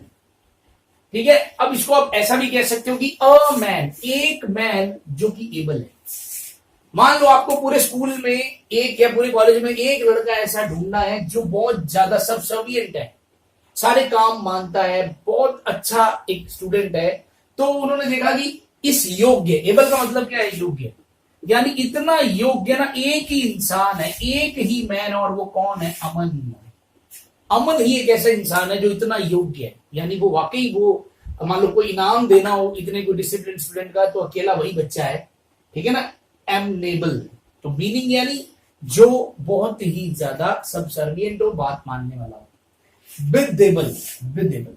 ठीक है। अब इसको आप ऐसा भी कह सकते हो कि अ मैन, एक मैन जो कि एबल है। मान लो आपको पूरे स्कूल में एक या पूरे कॉलेज में एक लड़का ऐसा ढूंढना है जो बहुत ज्यादा सबसर्विएंट है, सारे काम मानता है, बहुत अच्छा एक स्टूडेंट है। तो उन्होंने देखा कि इस योग्य, एबल का मतलब क्या है, योग्य, यानी इतना योग्य ना एक ही इंसान है, एक ही मैन, और वो कौन है, अमन। अमन ही एक ऐसा इंसान है जो इतना योग्य है, यानी वो वाकई वो, मान लो कोई इनाम देना हो इतने कोई डिसिप्लिन स्टूडेंट का, तो अकेला वही बच्चा है, ठीक है ना। एमनेबल, तो मीनिंग यानी जो बहुत ही ज्यादा सबसर्विएंट हो, बात मानने वाला हो। विदेबल, विदेबल,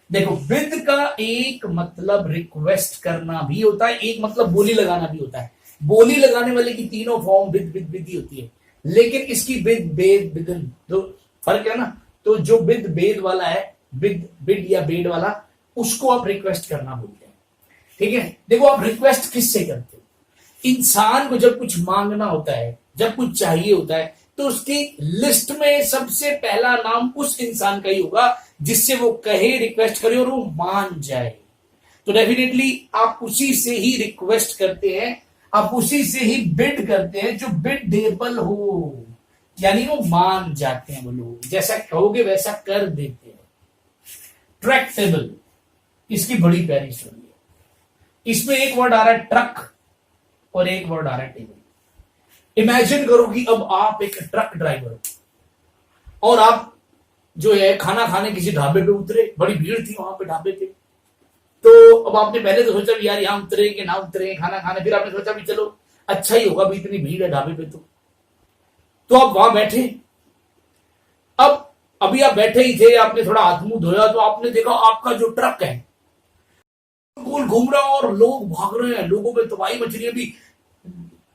देखो विद का एक मतलब रिक्वेस्ट करना भी होता है, एक मतलब बोली लगाना भी होता है। बोली लगाने वाले की तीनों form with with with he होती है, लेकिन इसकी विद बेद बिदन तो फर्क है ना। तो जो विद बेद वाला है, विद बिड या बेड वाला, उसको आप रिक्वेस्ट करना बोलते हैं, ठीक है। देखो आप रिक्वेस्ट किससे करते हो, इंसान को जब कुछ मांगना होता है, जब कुछ चाहिए होता है, तो उसकी लिस्ट में सबसे पहला नाम उस इंसान का ही होगा जिससे वो कहे, रिक्वेस्ट करे और वो मान जाए। तो डेफिनेटली आप उसी से ही रिक्वेस्ट करते हैं, आप उसी से ही बिड करते हैं जो बिडेबल हो, यानी वो मान जाते हैं, वो लोग जैसा कहोगे वैसा कर देते हैं। ट्रैक्टेबल, इसकी बड़ी प्यारी स्टोरी है। इसमें एक वर्ड आ रहा है ट्रक और एक वर्ड आ रहा है टेबल। इमेजिन करो कि अब आप एक ट्रक ड्राइवर हो और आप जो है खाना खाने किसी ढाबे पे उतरे, बड़ी भीड़ थी वहां पे ढाबे पे। तो अब आपने पहले तो सोचा भी यार यहाँ उतरे कि ना उतरे खाना खाने, फिर आपने सोचा भी चलो अच्छा ही होगा भी, इतनी भीड़ है ढाबे पे। तो आप वहां बैठे। अब अभी आप बैठे ही थे, आपने थोड़ा हाथ मुंह धोया, तो आपने देखा आपका जो ट्रक है गोल घूम रहा है और लोग भाग रहे हैं, लोगों में तबाही मच रही है। अभी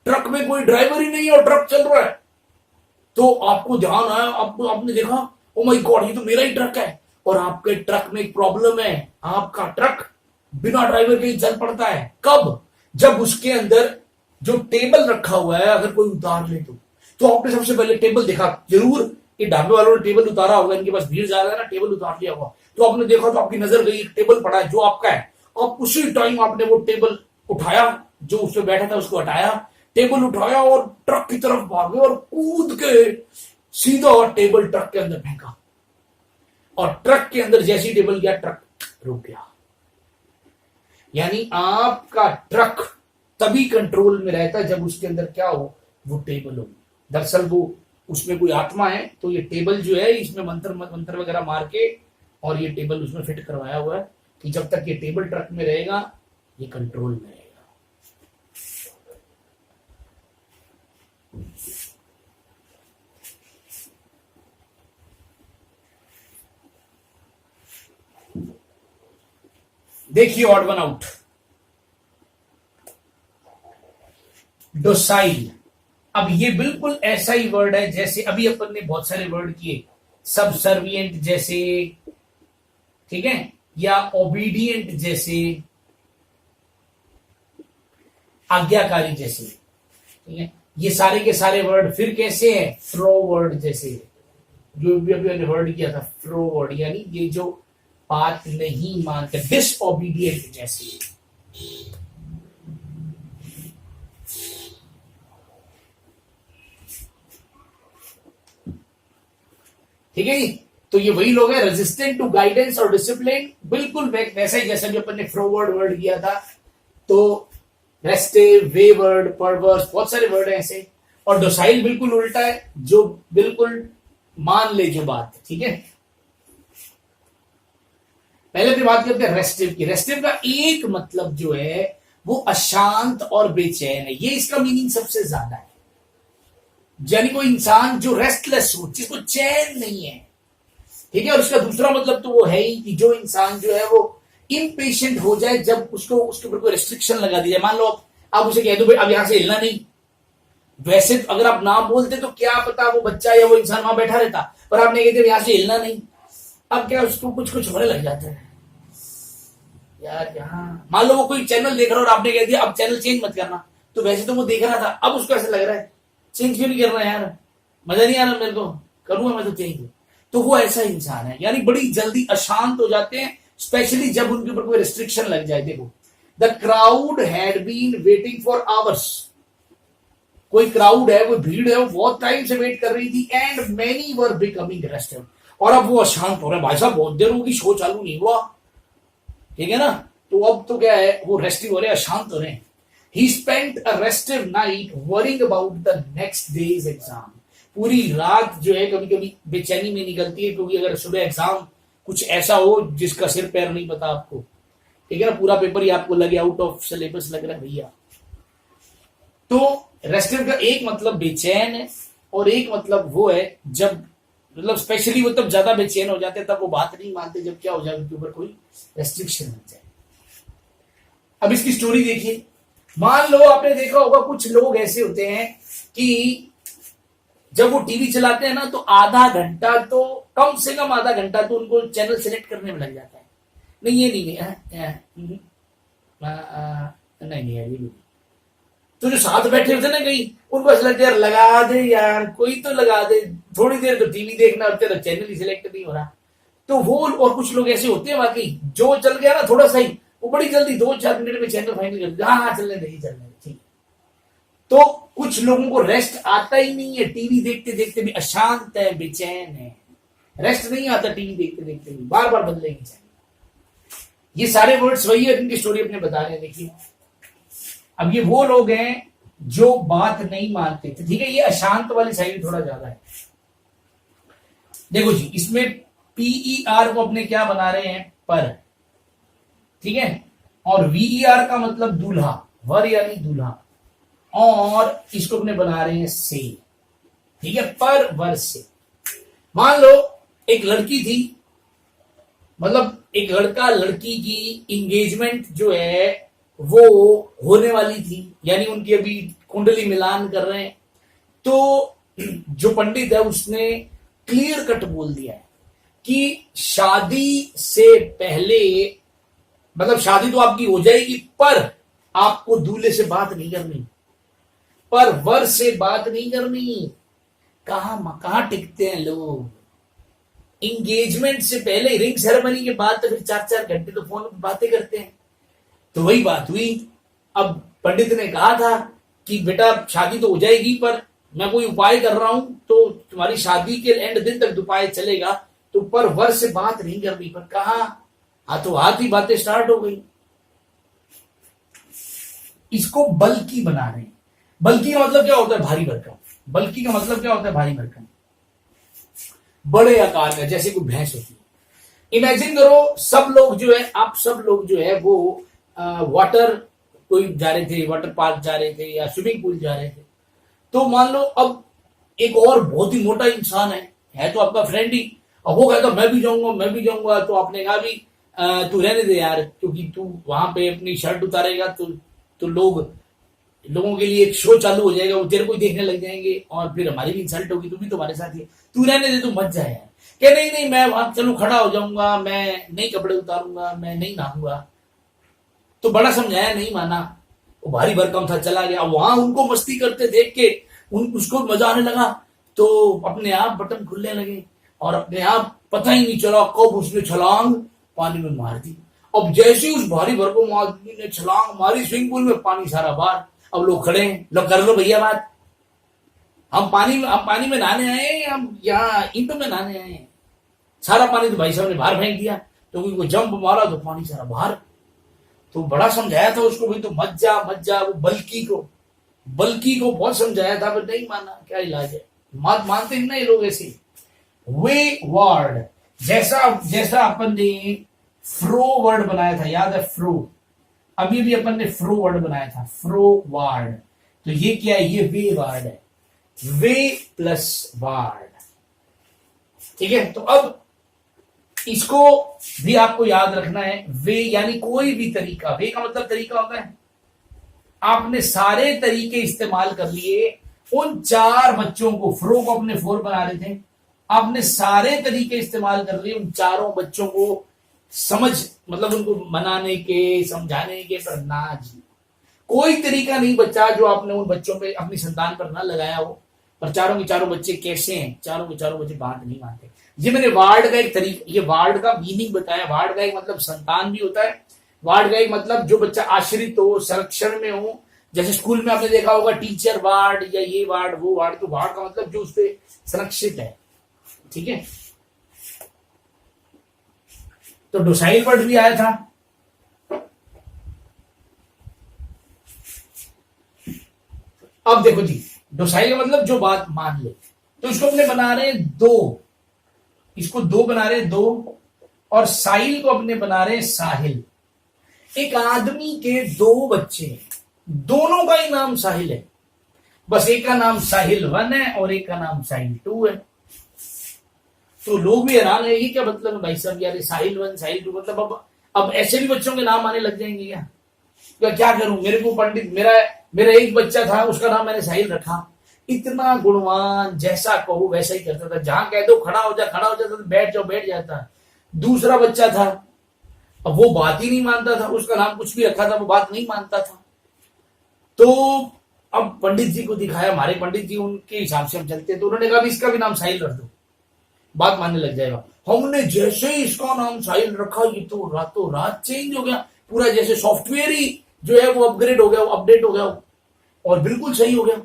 ट्रक में कोई ड्राइवर ही नहीं है और ट्रक चल रहा है। तो आपको ध्यान आया, आपको आपने देखा ओ माय गॉड, ये तो मेरा ही ट्रक है। और आपके ट्रक में एक प्रॉब्लम है, आपका ट्रक बिना ड्राइवर के ही चल पड़ता है। कब? जब उसके अंदर जो टेबल रखा हुआ है अगर कोई उतार ले तो आपने सबसे पहले टेबल देखा, जरूर ये ढाबे वालों ने टेबल उतारा होगा, इनके पास भीड़ ज्यादा है ना, टेबल उतार लिया होगा। तो आपने देखा तो आपकी नजर गई, टेबल पड़ा है जो आपका है, और उसी टाइम आपने वो टेबल उठाया, जो उस पर बैठा था उसको हटाया, टेबल उठाया और ट्रक की तरफ भागे और कूद के सीधा टेबल ट्रक के अंदर फेंका। और ट्रक के अंदर जैसी टेबल गया, ट्रक रुक गया। यानी आपका ट्रक तभी कंट्रोल में रहता है जब उसके अंदर क्या हो, वो टेबल हो। दरअसल वो उसमें कोई आत्मा है, तो ये टेबल जो है इसमें मंत्र मंत्र वगैरह मार के और ये टेबल उसमें फिट करवाया हुआ है कि जब तक ये टेबल ट्रक में रहेगा ये कंट्रोल में रहेगा। देखिए ऑड वन आउट, डोसाइल। अब ये बिल्कुल ऐसा ही वर्ड है जैसे अभी अपन ने बहुत सारे वर्ड किए, सबसर्विएंट जैसे, ठीक है, या ओबीडिएंट जैसे, आज्ञाकारी जैसे, ठीक है। ये सारे के सारे वर्ड फिर कैसे हैं, फ्रो वर्ड जैसे, जो भी अभी मैंने वर्ड किया था फ्रो वर्ड, यानी ये जो बात नहीं मानते, डिसओबीडिएंट जैसे। ठीक है जी। तो ये वही लोग हैं रेजिस्टेंट टू गाइडेंस और डिसिप्लिन, बिल्कुल वैसा ही जैसा भी अपन ने फ्रॉवर्ड वर्ड किया था। तो रेस्टिव, वेवर्ड, परवर्स, बहुत सारे वर्ड हैं ऐसे। और डोसाइल बिल्कुल उल्टा है, जो बिल्कुल मान ले जो बात, ठीक है। पहले अपनी बात करते हैं रेस्टिव की। रेस्टिव का एक मतलब जो है वो अशांत और बेचैन है, ये इसका मीनिंग सबसे ज्यादा है। यानी कोई इंसान जो रेस्टलेस हो, जिसको चैन नहीं है, ठीक है। और उसका दूसरा मतलब तो वो है ही कि जो इंसान जो है वो इम्पेशेंट हो जाए जब उसको उसके ऊपर कोई रेस्ट्रिक्शन लगा दी जाए। मान लो आप उसे कह दो भाई अब यहां से हिलना नहीं, वैसे तो अगर आप ना बोलते तो क्या पता वो बच्चा या वो इंसान वहां बैठा रहता, पर आपने कहते यहां से हिलना नहीं। अब क्या उसको कुछ कुछ होने लग जाता है यार। यहाँ मान लो वो कोई चैनल देख रहा और आपने कह दिया अब चैनल चेंज मत करना, तो वैसे तो वो देख रहा था, अब उसको ऐसा लग रहा है चेंज क्यों नहीं कर रहा यार, मजा नहीं आ रहा मेरे को, करूंगा मैं तो चेंज। तो वो ऐसा इंसान है, यानी बड़ी जल्दी अशांत हो जाते हैं, स्पेशली जब उनके ऊपर कोई रिस्ट्रिक्शन लग जाए। देखो, the crowd had been waiting for hours, कोई क्राउड है, कोई भीड़ है, वो बहुत टाइम से वेट कर रही थी, and many were becoming restive, और अब वो अशांत हो रहा है। भाई साहब बहुत देर होगी, शो चालू नहीं हुआ, ठीक है ना। तो अब तो क्या है, वो रेस्टिव हो रहे, अशांत हो रहे हैं। He spent a restive night worrying about the next day's exam. पूरी रात जो है कभी कभी बेचैनी में निकलती है, क्योंकि अगर सुबह एग्जाम कुछ ऐसा हो जिसका सिर पैर नहीं पता आपको, ठीक है ना, पूरा पेपर ही आपको लगे आउट ऑफ सिलेबस लग रहा है भैया। तो रेस्टिव का एक मतलब बेचैन है, और एक मतलब वो है जब मतलब स्पेशली वो तब ज्यादा बेचैन हो जाते हैं, तब वो बात नहीं मानते जब क्या हो जाए उनके ऊपर कोई रेस्ट्रिक्शन लग जाए। अब इसकी स्टोरी देखिए। मान लो आपने देखा होगा कुछ लोग ऐसे होते हैं कि जब वो टीवी चलाते हैं ना, तो आधा घंटा तो कम से कम आधा घंटा तो उनको चैनल सिलेक्ट करने में लग जाता है। नहीं ये नहीं नहीं है, नहीं। तो जो साथ बैठे होते ना कहीं, उनको ऐसा लगता है यार लगा दे यार, कोई तो लगा दे, थोड़ी देर तो टीवी देखना और तेरा चैनल ही सिलेक्ट नहीं हो रहा। तो वो और कुछ लोग ऐसे होते हैं वाकई, जो चल गया ना थोड़ा सही, वो बड़ी जल्दी 2-4 मिनट में चैनल फाइनल कर दिया, हाँ चलने नहीं चलने ठीक। तो कुछ लोगों को रेस्ट आता ही नहीं है, टीवी देखते देखते भी अशांत है, बेचैन है, रेस्ट नहीं आता टीवी देखते देखते भी, बार बार बदलेंगे चैनल। ये सारे वर्ड्स वही है जिनकी स्टोरी अपने बता रहे हैं। देखिए, अब ये वो लोग हैं जो बात नहीं मानते थे, ठीक है। ये अशांत वाली साइड थोड़ा ज्यादा है। देखो जी, इसमें PER को अपने क्या बना रहे हैं, पर, ठीक है। और VER का मतलब दूल्हा, वर यानी दूल्हा, और इसको अपने बना रहे हैं से, ठीक है, पर वर से। मान लो एक लड़की थी, मतलब एक लड़का लड़की की इंगेजमेंट जो है वो होने वाली थी, यानी उनकी अभी कुंडली मिलान कर रहे हैं। तो जो पंडित है उसने क्लियर कट बोल दिया है कि शादी से पहले, मतलब शादी तो आपकी हो जाएगी, पर आपको दूल्हे से बात नहीं करनी, पर वर से बात नहीं करनी। कहां टिकते हैं लोग, इंगेजमेंट से पहले, रिंग सेरेमनी के बाद तो फिर 4-4 घंटे तो फोन पर बातें करते हैं। तो वही बात हुई। अब पंडित ने कहा था कि बेटा शादी तो हो जाएगी, पर मैं कोई उपाय कर रहा हूं, तो तुम्हारी शादी के एंड दिन तक उपाय चलेगा, तो पर वर से बात नहीं करनी। पर कहा हाथों हाथ ही बातें स्टार्ट हो गई। इसको बल्कि बना रहे हैं। बल्कि का मतलब क्या होता है, भारी भरकम। बल्कि का मतलब क्या होता है, भारी भरकम, बड़े आकार में, जैसे कोई भैंस होती है। इमेजिन करो सब लोग जो है, आप सब लोग जो है वो वाटर कोई जा रहे थे, वाटर पार्क जा रहे थे या स्विमिंग पूल जा रहे थे। तो मान लो अब एक और बहुत ही मोटा इंसान है तो आपका फ्रेंड ही, अब वो कहता मैं भी जाऊंगा मैं भी जाऊंगा, तो आपने कहा भी तू रहने दे यार, क्योंकि तू वहां पे अपनी शर्ट उतारेगा तो लोगों के लिए एक शो चालू हो जाएगा, वो तेरे को देखने लग जाएंगे और फिर हमारी भी इंसल्ट होगी, तू भी तुम्हारे साथ ही, तू रहने दे, तू मत जाए यार। क्या नहीं नहीं मैं वहां चलो खड़ा हो जाऊंगा, मैं नहीं कपड़े उतारूंगा, मैं नहीं नहाऊंगा। तो बड़ा समझाया, नहीं माना, वो भारी भरकम था, चला गया। वहां उनको मस्ती करते देख के उसको मजा आने लगा, तो अपने आप बटन खुलने लगे और अपने आप पता ही नहीं चला कब उसने छलांग पानी में मार दी। अब जैसे उस भारी भरकम आदमी ने छलांग मारी, स्विमिंग पूल में पानी सारा बाहर। अब लोग खड़े हैं, लोग कर लो भैया बात, हम पानी में नहाने आए, हम यहाँ ईंटों में नहाने आए, सारा पानी तो भाई साहब ने बाहर फेंक दिया, तो कोई जंप मारा तो पानी सारा बाहर। तो बड़ा समझाया था उसको, भाई तो मत जा। वो बल्कि को बहुत समझाया था, पर नहीं माना। क्या इलाज है, मानते हैं ना ये लोग ऐसे। वे वर्ड, जैसा अपन ने फ्रो वर्ड बनाया था, याद है फ्रो, अभी भी अपन ने फ्रो वर्ड बनाया था, फ्रो वर्ड। तो ये क्या है, ये वे वर्ड है, वे प्लस वर्ड। ठीक है, तो अब इसको भी आपको याद रखना है। वे यानी कोई भी तरीका, वे का मतलब तरीका होता है। आपने सारे तरीके इस्तेमाल कर लिए, उन 4 बच्चों को, फ्रो को अपने 4 बना रहे थे, आपने सारे तरीके इस्तेमाल कर लिए उन चारों बच्चों को समझ, मतलब उनको मनाने के, समझाने के, पर ना जी, कोई तरीका नहीं बचा जो आपने उन बच्चों पे, अपनी संतान पर ना लगाया हो। और चारों के चारों बच्चे कैसे हैं, चारों के चारों बच्चे बात नहीं मानते। ये मैंने वार्ड का एक तरीका, ये वार्ड का मीनिंग बताया। वार्ड का एक मतलब संतान भी होता है, वार्ड का एक मतलब जो बच्चा आश्रित हो, संरक्षण में हो। जैसे स्कूल में आपने देखा होगा टीचर वार्ड, या ये वार्ड वो वार्ड, तो वार्ड का मतलब जो उस पर संरक्षित है। ठीक है, तो डोसाइल वर्ड भी आया था। अब देखो जी, डोसाइल का मतलब जो बात मान ले। तो इसको अपने बना रहे हैं 2, इसको 2 बना रहे हैं 2, और साहिल को अपने बना रहे हैं साहिल। एक आदमी के 2 बच्चे, दोनों का ही नाम साहिल है, बस एक का नाम साहिल 1 है और एक का नाम साहिल 2 है। तो लोग भी हैरान है, ये क्या मतलब है भाई साहब, यार साहिल 1 साहिल 2, मतलब अब ऐसे भी बच्चों के नाम आने लग जाएंगे क्या करूं। मेरे को पंडित, मेरा एक बच्चा था, उसका नाम मैंने साहिल रखा। इतना गुणवान, जैसा कहो वैसा ही करता था, जहां कह दो खड़ा हो जाता था, बैठ जाता। दूसरा बच्चा था, अब वो बात ही नहीं मानता था, उसका नाम कुछ भी रखा था, वो बात नहीं मानता था। तो अब पंडित जी को दिखाया, हमारे पंडित जी उनके हिसाब से हम चलते, तो उन्होंने कहा इसका भी नाम साहिल रख दो, बात मानने लग जाएगा। हमने जैसे ही इसका नाम साहिल रखा, ये तो रातों रात चेंज हो गया, पूरा जैसे सॉफ्टवेयर ही जो है वो अपग्रेड हो गया, वो अपडेट हो गया, और बिल्कुल सही हो गया।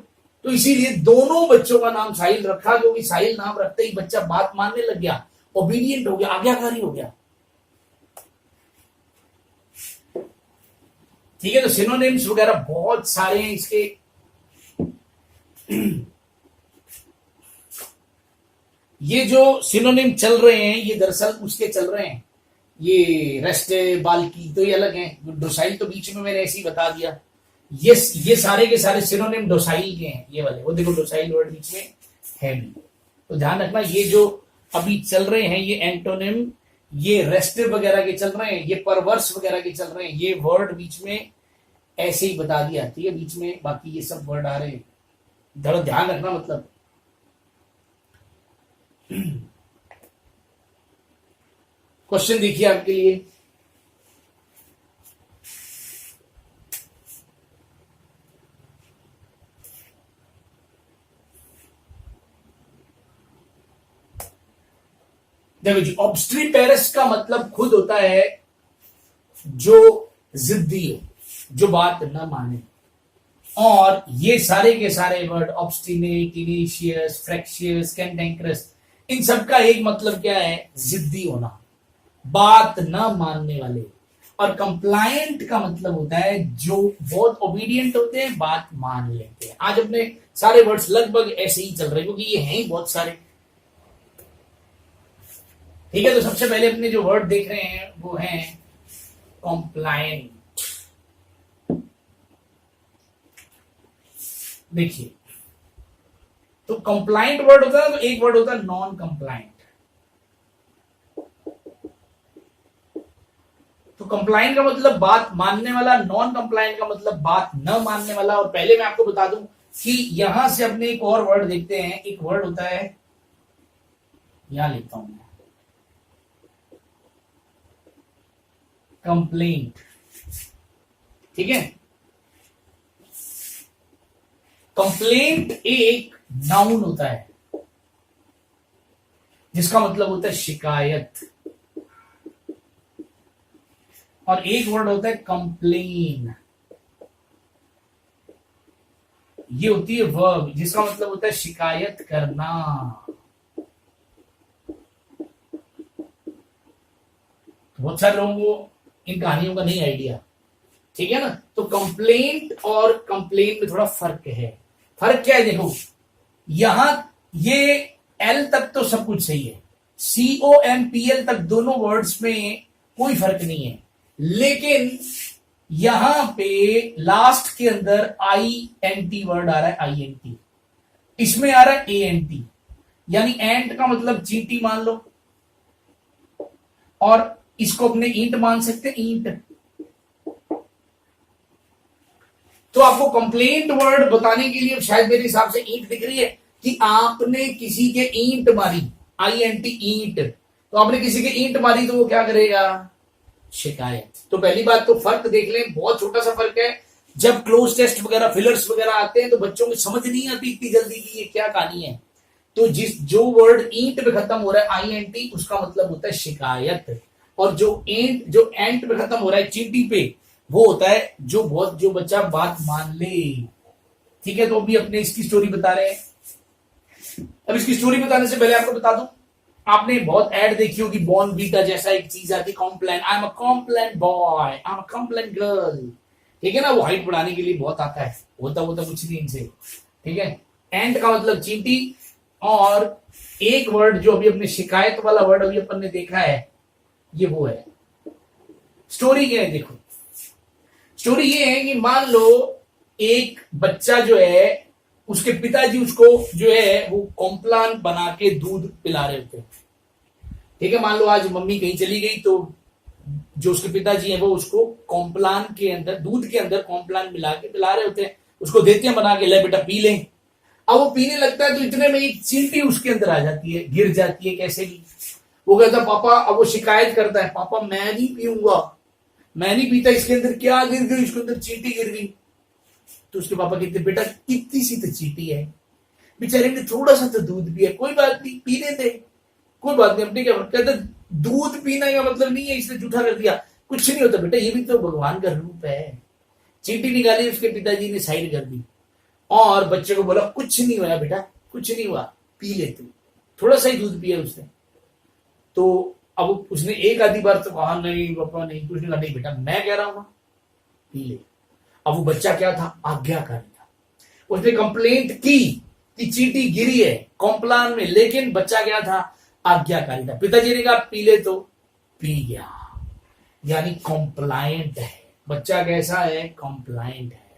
तो इसीलिए दोनों बच्चों का नाम साहिल रखा, क्योंकि साहिल नाम रखते ही बच्चा बात मानने लग गया, ओबीडियंट हो गया, आज्ञाकारी हो गया। ठीक है, तो सिनोनिम्स वगैरह बहुत सारे हैं इसके। ये जो सिनोनिम चल रहे हैं, ये दरअसल उसके चल रहे हैं, ये रेस्ट बाल्की तो ये अलग है, डोसाइल तो बीच में मैंने ऐसे ही बता दिया। ये सारे के सारे सिनोनिम डोसाइल के हैं, ये वाले, वो देखो डोसाइल वर्ड बीच में है भी। तो ध्यान रखना, ये जो अभी चल रहे हैं ये एंटोनिम, ये रेस्टिव वगैरह के चल रहे हैं, ये परवर्स वगैरह के चल रहे हैं, ये वर्ड बीच में ऐसे ही बता दिया। ठीक है, बीच में बाकी ये सब वर्ड आ रहे हैं, थोड़ा ध्यान रखना। मतलब क्वेश्चन देखिए आपके लिए, देखो जी, ऑब्स्ट्रीपेरस का मतलब खुद होता है जो जिद्दी हो, जो बात न माने। और ये सारे के सारे वर्ड ऑब्स्टिनेट, टीनेशियस, फ्रैक्शियस, कैंटेंक्रस, इन सब का एक मतलब क्या है, जिद्दी होना, बात न मानने वाले। और कंप्लायंट का मतलब होता है जो बहुत ओबीडियंट होते हैं, बात मान लेते हैं। आज अपने सारे वर्ड्स लगभग ऐसे ही चल रहे हैं, क्योंकि ये हैं ही बहुत सारे। ठीक है, तो सबसे पहले अपने जो वर्ड देख रहे हैं वो हैं कॉम्प्लायंट। देखिए, तो कंप्लायंट वर्ड होता है, तो एक वर्ड होता है नॉन कंप्लायंट। तो कंप्लायंट का मतलब बात मानने वाला, नॉन कंप्लायंट का मतलब बात न मानने वाला। और पहले मैं आपको बता दूं कि यहां से अपने एक और वर्ड देखते हैं, एक वर्ड होता है, यहां लिखता हूं मैं, कंप्लेंट। ठीक है, कंप्लेंट एक नाउन होता है जिसका मतलब होता है शिकायत, और एक वर्ड होता है कंप्लेन, ये होती है वर्ब, जिसका मतलब होता है शिकायत करना। बहुत सारे लोगों को इन कहानियों का नहीं आइडिया, ठीक है ना। तो कंप्लेंट और कंप्लेन में थोड़ा फर्क है। फर्क क्या है देखो, यहां ये एल तक तो सब कुछ सही है, COMPL तक दोनों वर्ड्स में कोई फर्क नहीं है, लेकिन यहां पे लास्ट के अंदर INT वर्ड आ रहा है, INT, इसमें आ रहा है ANT, यानी एंट का मतलब चींटी मान लो, और इसको अपने ईंट मान सकते हैं, ईंट। तो आपको कंप्लेंट वर्ड बताने के लिए शायद मेरे हिसाब से ईंट दिख रही है कि आपने किसी के ईंट मारी, INT ईंट, तो आपने किसी के ईंट मारी तो वो क्या करेगा, शिकायत। तो पहली बात तो फर्क देख लें, बहुत छोटा सा फर्क है। जब क्लोज टेस्ट वगैरह फिलर्स वगैरह आते हैं तो बच्चों को समझ नहीं आती इतनी जल्दी कि ये क्या कहानी है। तो जो वर्ड ईंट पे खत्म हो रहा है INT, उसका मतलब होता है शिकायत, और जो एंट पे खत्म हो रहा है चींटी पे, वो होता है जो बच्चा बात मान ले, ठीक है। तो अभी अपने इसकी स्टोरी बता रहे हैं। अब इसकी स्टोरी बताने से पहले आपको बता दूं, आपने बहुत ऐड देखी होगी बॉर्नवीटा जैसा एक चीज आती है, Complan, I am a Complan boy, I am a Complan girl, ठीक है ना। वो हाइट बढ़ाने के लिए बहुत आता है, होता कुछ नहीं इनसे, ठीक है। एंट का मतलब चींटी, और एक वर्ड जो अभी अपने शिकायत वाला वर्ड अभी अपन ने देखा है, ये वो है। स्टोरी क्या है देखो, स्टोरी ये है कि मान लो एक बच्चा जो है, उसके पिताजी उसको जो है वो कॉम्प्लान बना के दूध पिला रहे होते हैं, ठीक है। मान लो आज मम्मी कहीं चली गई तो जो उसके पिताजी हैं वो उसको कॉम्प्लान के अंदर, दूध के अंदर कॉम्प्लान मिला के पिला रहे होते हैं, उसको देते हैं बना के, ले बेटा पी ले। अब वो पीने लगता है तो इतने में एक चींटी उसके अंदर आ जाती है, गिर जाती है कैसे भी। वो कहता है पापा, अब वो शिकायत करता है, पापा मैं नहीं पीऊंगा, मैं नहीं पीता, इसके अंदर क्या गिर गई, इसके अंदर चींटी गिर गई। तो उसके पापा कहते बेटा कितनी सी तो चींटी है, बेचारे ने थोड़ा सा तो दूध पिया, कोई बात नहीं पीने दे, कोई बात नहीं। अपने क्या कहते, दूध पीने का मतलब नहीं है इसने जूठा कर दिया, कुछ नहीं होता बेटा, ये भी तो भगवान का रूप है। चींटी निकाली, उसके पिताजी ने साइड कर दी, और बच्चे को बोला कुछ नहीं हुआ बेटा, कुछ नहीं हुआ, पी ले तू, थोड़ा सा ही दूध पिया उसने। तो अब उसने एक आधी बार तो कहा नहीं पापा नहीं, कुछ नहीं कहा, नहीं बेटा मैं कह रहा हूं ना पी ले। अब वो बच्चा क्या था, आज्ञाकारी था, उसने कंप्लेंट की कि चींटी गिरी है कॉम्प्लान में, लेकिन बच्चा क्या था, आज्ञाकारी था। पिताजी ने कहा पी ले तो पी गया, यानी कॉम्प्लायंट है बच्चा। कैसा है, कॉम्प्लायंट है।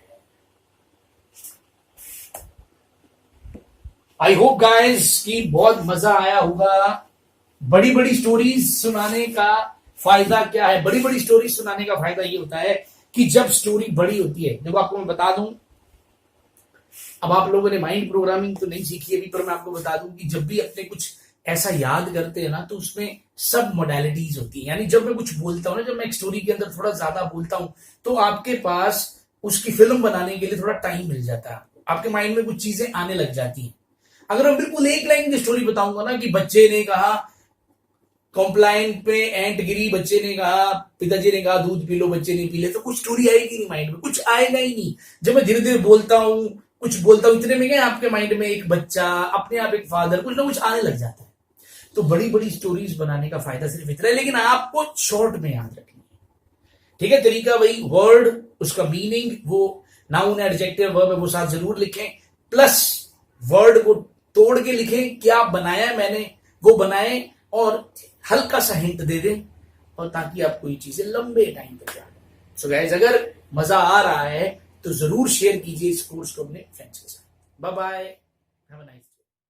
आई होप गाइस कि बहुत मजा आया होगा। बड़ी बड़ी स्टोरीज सुनाने का फायदा क्या है, बड़ी बड़ी स्टोरीज सुनाने का फायदा ये होता है कि जब स्टोरी बड़ी होती है, देखो आपको मैं बता दूं, अब आप लोगों ने माइंड प्रोग्रामिंग तो नहीं सीखी अभी, पर मैं आपको बता दूं कि जब भी अपने कुछ ऐसा याद करते हैं ना, तो उसमें सब मोडालिटीज होती है। यानी जब मैं कुछ बोलता हूं ना, जब मैं एक स्टोरी के अंदर थोड़ा ज्यादा बोलता हूं, तो आपके पास उसकी फिल्म बनाने के लिए थोड़ा टाइम मिल जाता है, आपके माइंड में कुछ चीजें आने लग जाती हैं। अगर मैं बिल्कुल एक लाइन की स्टोरी बताऊंगा ना कि बच्चे ने कहा कॉम्प्लायंट पे एंट गिरी, बच्चे ने कहा, पिताजी ने कहा दूध पी लो, बच्चे ने पी ले, तो कुछ स्टोरी आएगी नहीं माइंड में, कुछ आएगा ही नहीं। जब मैं धीरे धीरे बोलता हूं, कुछ बोलता हूं, इतने में क्या आपके माइंड में एक बच्चा, अपने आप एक फादर, कुछ ना कुछ आने लग जाता है। तो बड़ी बड़ी स्टोरीज बनाने का फायदा सिर्फ इतना है, लेकिन आपको शॉर्ट में याद रखनी है, ठीक है। तरीका वही, वर्ड, उसका मीनिंग, वो नाउन एडजेक्टिव वर्ब है वो साथ जरूर लिखें, प्लस वर्ड को तोड़ के लिखें, क्या बनाया मैंने वो बनाए, और हल्का सा हिंट दे दें, और ताकि आपको ये चीजें लंबे टाइम तक याद रहे। सो गाइस, अगर मजा आ रहा है तो जरूर शेयर कीजिए इस कोर्स को अपने फ्रेंड्स के साथ। Bye bye, have a nice